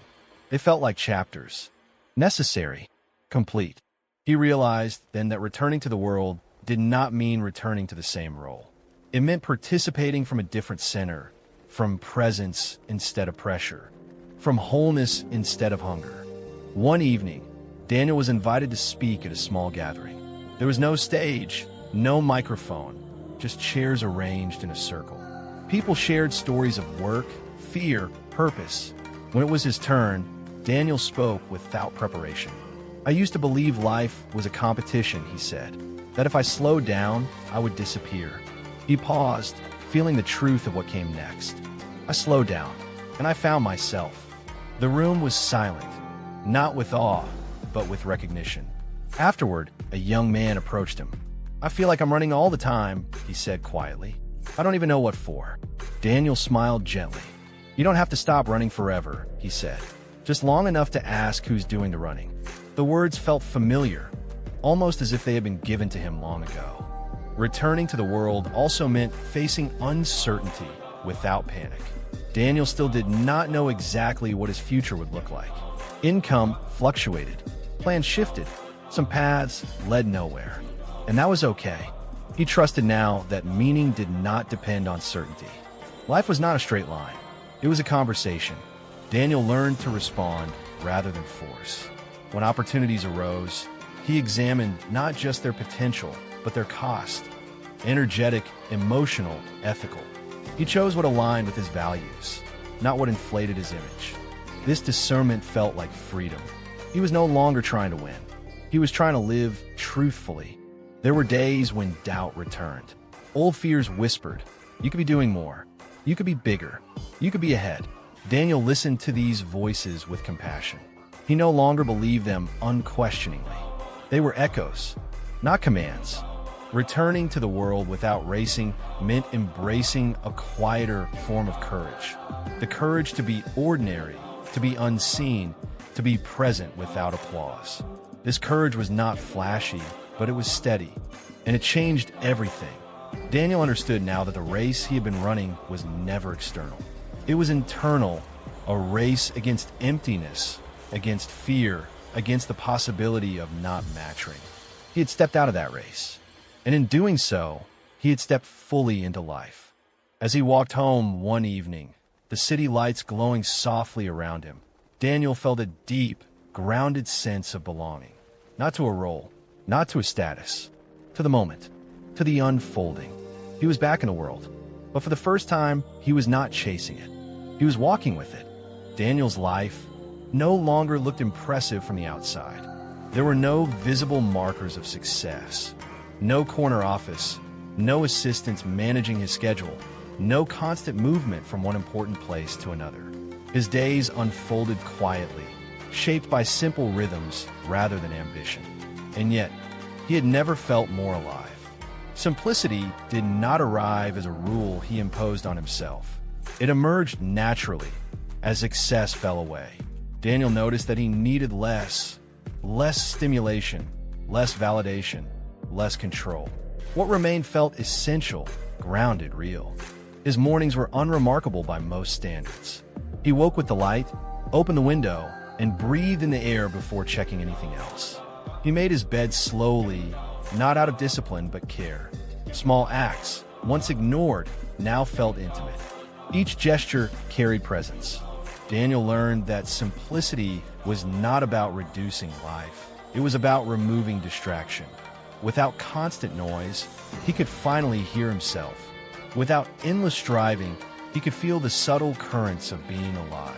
They felt like chapters, necessary, complete. He realized then that returning to the world did not mean returning to the same role. It meant participating from a different center, from presence instead of pressure, from wholeness instead of hunger. One evening, Daniel was invited to speak at a small gathering. There was no stage, no microphone, just chairs arranged in a circle. People shared stories of work, fear, purpose. When it was his turn, Daniel spoke without preparation. I used to believe life was a competition, he said, that if I slowed down, I would disappear. He paused, feeling the truth of what came next. I slowed down, and I found myself. The room was silent, not with awe, but with recognition. Afterward, a young man approached him. I feel like I'm running all the time, he said quietly. I don't even know what for. Daniel smiled gently. You don't have to stop running forever, he said. Just long enough to ask who's doing the running. The words felt familiar, almost as if they had been given to him long ago. Returning to the world also meant facing uncertainty without panic. Daniel still did not know exactly what his future would look like. Income fluctuated. Plans shifted. Some paths led nowhere. And that was okay. He trusted now that meaning did not depend on certainty. Life was not a straight line. It was a conversation. Daniel learned to respond rather than force. When opportunities arose, he examined not just their potential, but their cost. Energetic, emotional, ethical. He chose what aligned with his values, not what inflated his image. This discernment felt like freedom. He was no longer trying to win. He was trying to live truthfully. There were days when doubt returned. Old fears whispered, you could be doing more. You could be bigger. You could be ahead. Daniel listened to these voices with compassion. He no longer believed them unquestioningly. They were echoes, not commands. Returning to the world without racing meant embracing a quieter form of courage. The courage to be ordinary, to be unseen, to be present without applause. This courage was not flashy, but it was steady, and it changed everything. Daniel understood now that the race he had been running was never external. It was internal, a race against emptiness, against fear, against the possibility of not maturing. He had stepped out of that race, and in doing so, he had stepped fully into life. As he walked home one evening, the city lights glowing softly around him, Daniel felt a deep, grounded sense of belonging. Not to a role, not to a status, to the moment, to the unfolding. He was back in the world, but for the first time, he was not chasing it. He was walking with it. Daniel's life, no longer looked impressive from the outside. There were no visible markers of success, no corner office, no assistants managing his schedule, no constant movement from one important place to another. His days unfolded quietly, shaped by simple rhythms rather than ambition. And yet, he had never felt more alive. Simplicity did not arrive as a rule he imposed on himself. It emerged naturally as success fell away. Daniel noticed that he needed less stimulation, less validation, less control. What remained felt essential, grounded, real. His mornings were unremarkable by most standards. He woke with the light, opened the window, and breathed in the air before checking anything else. He made his bed slowly, not out of discipline but care. Small acts, once ignored, now felt intimate. Each gesture carried presence. Daniel learned that simplicity was not about reducing life. It was about removing distraction. Without constant noise, he could finally hear himself. Without endless striving, he could feel the subtle currents of being alive.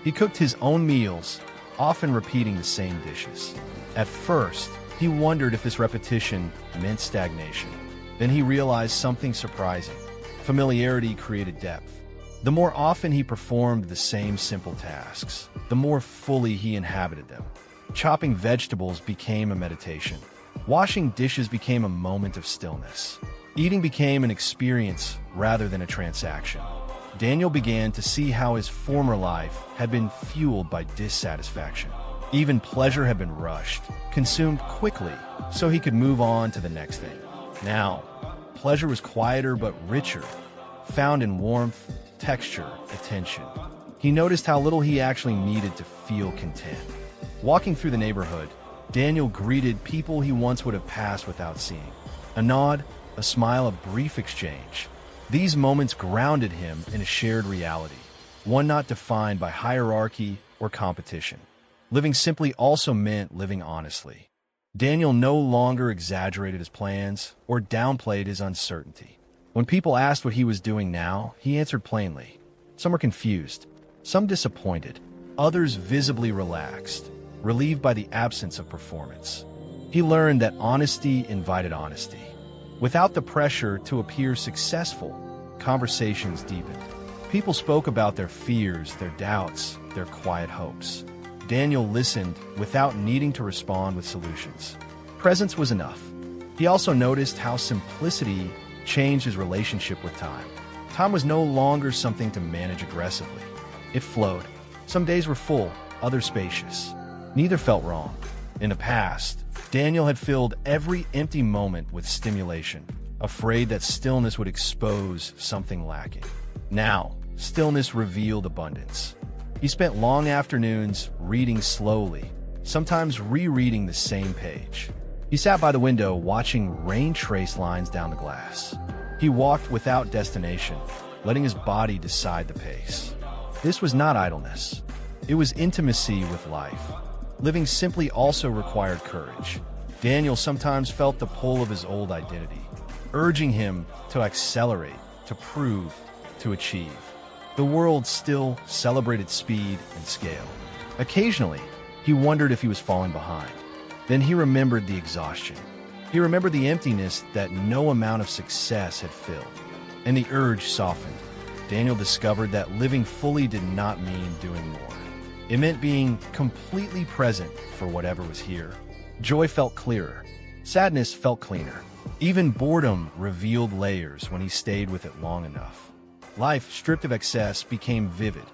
He cooked his own meals, often repeating the same dishes. At first, he wondered if this repetition meant stagnation. Then he realized something surprising. Familiarity created depth. The more often he performed the same simple tasks, the more fully he inhabited them. Chopping vegetables became a meditation. Washing dishes became a moment of stillness. Eating became an experience rather than a transaction. Daniel began to see how his former life had been fueled by dissatisfaction. Even pleasure had been rushed, consumed quickly, so he could move on to the next thing. Now, pleasure was quieter but richer, found in warmth, texture, attention. He noticed how little he actually needed to feel content. Walking through the neighborhood, Daniel greeted people he once would have passed without seeing. A nod, a smile, a brief exchange. These moments grounded him in a shared reality, one not defined by hierarchy or competition. Living simply also meant living honestly. Daniel no longer exaggerated his plans or downplayed his uncertainty. When people asked what he was doing now, he answered plainly. Some were confused, some disappointed, others visibly relaxed, relieved by the absence of performance. He learned that honesty invited honesty. Without the pressure to appear successful, conversations deepened. People spoke about their fears, their doubts, their quiet hopes. Daniel listened without needing to respond with solutions. Presence was enough. He also noticed how simplicity changed his relationship with time. Time was no longer something to manage aggressively. It flowed. Some days were full, others spacious. Neither felt wrong. In the past, Daniel had filled every empty moment with stimulation, afraid that stillness would expose something lacking. Now, stillness revealed abundance. He spent long afternoons reading slowly, sometimes rereading the same page. He sat by the window watching rain trace lines down the glass. He walked without destination, letting his body decide the pace. This was not idleness. It was intimacy with life. Living simply also required courage. Daniel sometimes felt the pull of his old identity, urging him to accelerate, to prove, to achieve. The world still celebrated speed and scale. Occasionally, he wondered if he was falling behind. Then he remembered the exhaustion. He remembered the emptiness that no amount of success had filled. And the urge softened. Daniel discovered that living fully did not mean doing more. It meant being completely present for whatever was here. Joy felt clearer. Sadness felt cleaner. Even boredom revealed layers when he stayed with it long enough. Life, stripped of excess, became vivid.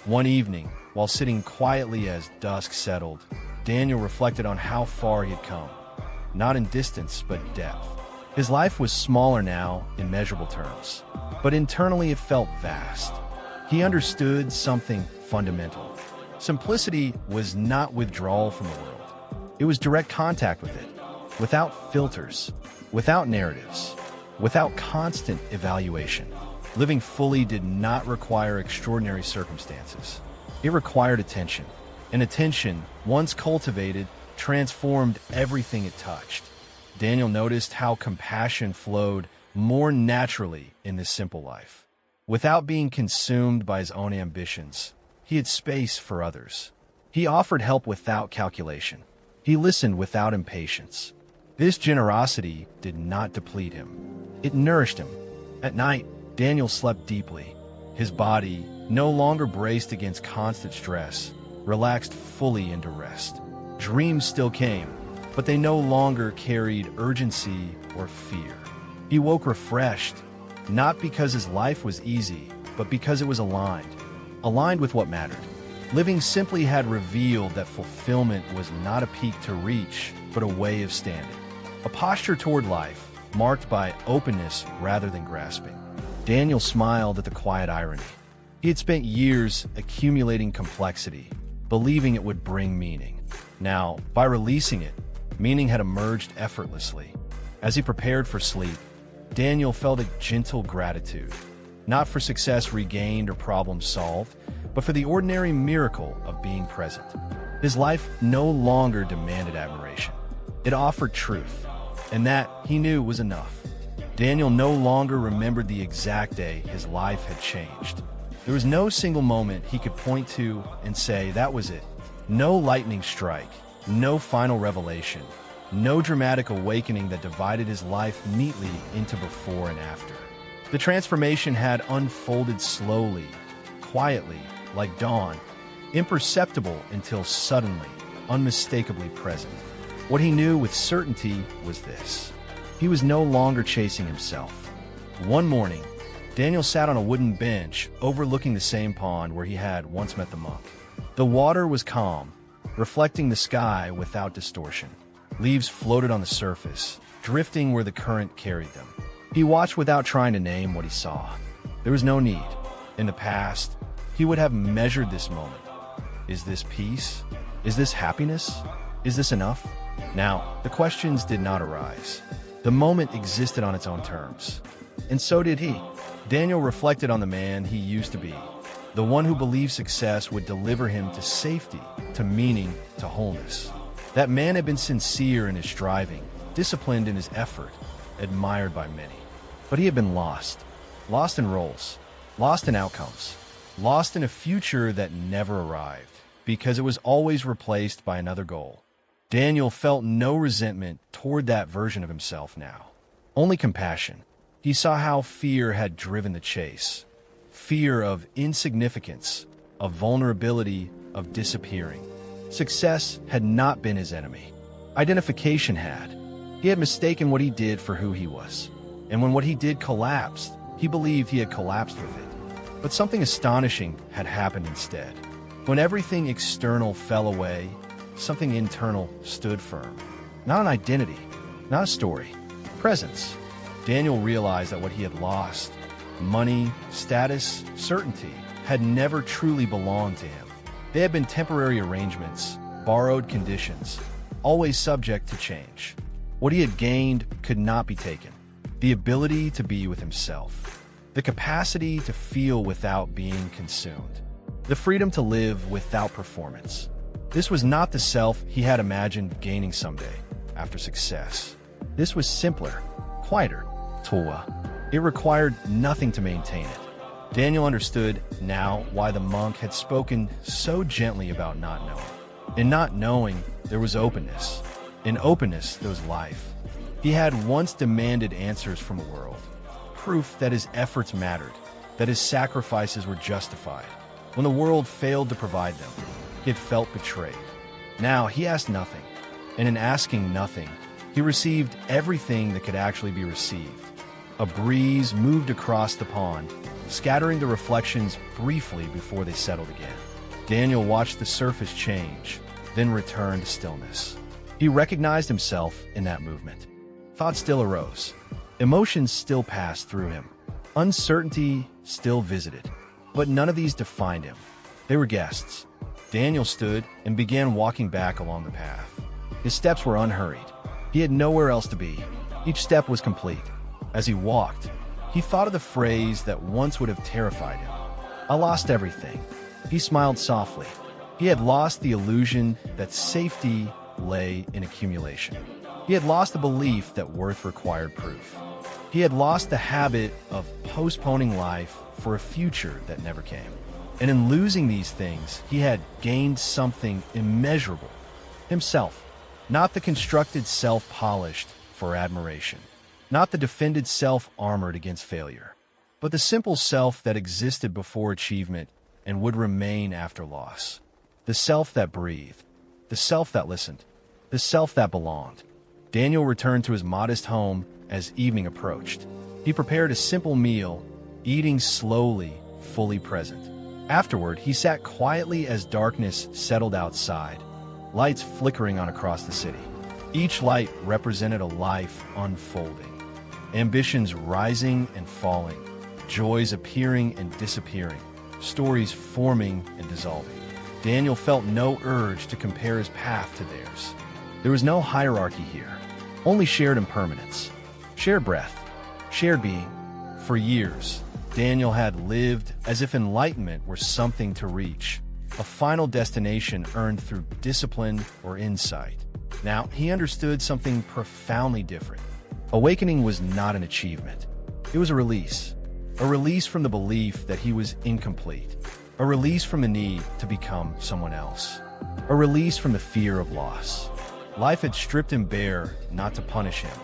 One evening, while sitting quietly as dusk settled, Daniel reflected on how far he had come. Not in distance, but depth. His life was smaller now in measurable terms, but internally it felt vast. He understood something fundamental. Simplicity was not withdrawal from the world. It was direct contact with it, without filters, without narratives, without constant evaluation. Living fully did not require extraordinary circumstances. It required attention. And attention, once cultivated, transformed everything it touched. Daniel noticed how compassion flowed more naturally in this simple life. Without being consumed by his own ambitions, he had space for others. He offered help without calculation. He listened without impatience. This generosity did not deplete him. It nourished him. At night, Daniel slept deeply. His body, no longer braced against constant stress, relaxed fully into rest. Dreams still came, but they no longer carried urgency or fear. He woke refreshed, not because his life was easy, but because it was aligned with what mattered. Living simply had revealed that fulfillment was not a peak to reach, but a way of standing. A posture toward life, marked by openness rather than grasping. Daniel smiled at the quiet irony. He had spent years accumulating complexity, believing it would bring meaning. Now, by releasing it, meaning had emerged effortlessly. As he prepared for sleep, Daniel felt a gentle gratitude, not for success regained or problems solved, but for the ordinary miracle of being present. His life no longer demanded admiration. It offered truth, and that, he knew, was enough. Daniel no longer remembered the exact day his life had changed. There was no single moment he could point to and say, that was it. No lightning strike, no final revelation, no dramatic awakening that divided his life neatly into before and after. The transformation had unfolded slowly, quietly, like dawn, imperceptible until suddenly, unmistakably present. What he knew with certainty was this. He was no longer chasing himself. One morning, Daniel sat on a wooden bench overlooking the same pond where he had once met the monk. The water was calm, reflecting the sky without distortion. Leaves floated on the surface, drifting where the current carried them. He watched without trying to name what he saw. There was no need. In the past, he would have measured this moment. Is this peace? Is this happiness? Is this enough? Now, the questions did not arise. The moment existed on its own terms. And so did he. Daniel reflected on the man he used to be, the one who believed success would deliver him to safety, to meaning, to wholeness. That man had been sincere in his striving, disciplined in his effort, admired by many. But he had been lost. Lost in roles, lost in outcomes, lost in a future that never arrived, because it was always replaced by another goal. Daniel felt no resentment toward that version of himself now, only compassion. He saw how fear had driven the chase. Fear of insignificance, of vulnerability, of disappearing. Success had not been his enemy. Identification had. He had mistaken what he did for who he was. And when what he did collapsed, he believed he had collapsed with it. But something astonishing had happened instead. When everything external fell away, something internal stood firm. Not an identity, not a story, presence. Daniel realized that what he had lost, money, status, certainty, had never truly belonged to him. They had been temporary arrangements, borrowed conditions, always subject to change. What he had gained could not be taken. The ability to be with himself. The capacity to feel without being consumed. The freedom to live without performance. This was not the self he had imagined gaining someday, after success. This was simpler, quieter, Toa. It required nothing to maintain it. Daniel understood now why the monk had spoken so gently about not knowing. In not knowing, there was openness. In openness, there was life. He had once demanded answers from the world, proof that his efforts mattered, that his sacrifices were justified. When the world failed to provide them, he had felt betrayed. Now he asked nothing, and in asking nothing, he received everything that could actually be received. A breeze moved across the pond, scattering the reflections briefly before they settled again. Daniel watched the surface change, then return to stillness. He recognized himself in that movement. Thoughts still arose. Emotions still passed through him. Uncertainty still visited. But none of these defined him. They were guests. Daniel stood and began walking back along the path. His steps were unhurried. He had nowhere else to be. Each step was complete. As he walked, he thought of the phrase that once would have terrified him. I lost everything. He smiled softly. He had lost the illusion that safety lay in accumulation. He had lost the belief that worth required proof. He had lost the habit of postponing life for a future that never came. And in losing these things, he had gained something immeasurable: himself. Not the constructed self polished for admiration, not the defended self armored against failure, but the simple self that existed before achievement and would remain after loss. The self that breathed, the self that listened, the self that belonged. Daniel returned to his modest home as evening approached. He prepared a simple meal, eating slowly, fully present. Afterward, he sat quietly as darkness settled outside, lights flickering on across the city. Each light represented a life unfolding, ambitions rising and falling, joys appearing and disappearing, stories forming and dissolving. Daniel felt no urge to compare his path to theirs. There was no hierarchy here, only shared impermanence, shared breath, shared being. For years, Daniel had lived as if enlightenment were something to reach, a final destination earned through discipline or insight. Now, he understood something profoundly different. Awakening was not an achievement. It was a release from the belief that he was incomplete, a release from the need to become someone else, a release from the fear of loss. Life had stripped him bare, not to punish him,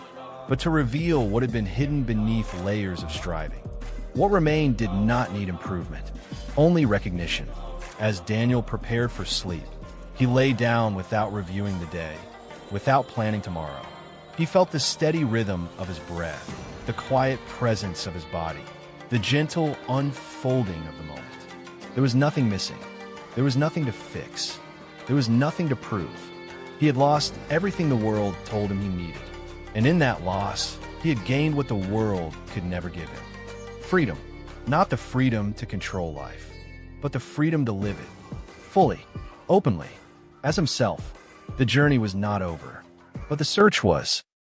but to reveal what had been hidden beneath layers of striving. What remained did not need improvement, only recognition. As Daniel prepared for sleep, he lay down without reviewing the day, without planning tomorrow. He felt the steady rhythm of his breath, the quiet presence of his body, the gentle unfolding of the moment. There was nothing missing. There was nothing to fix. There was nothing to prove. He had lost everything the world told him he needed. And in that loss, he had gained what the world could never give him. Freedom. Not the freedom to control life, but the freedom to live it, fully, openly, as himself. The journey was not over, but the search was.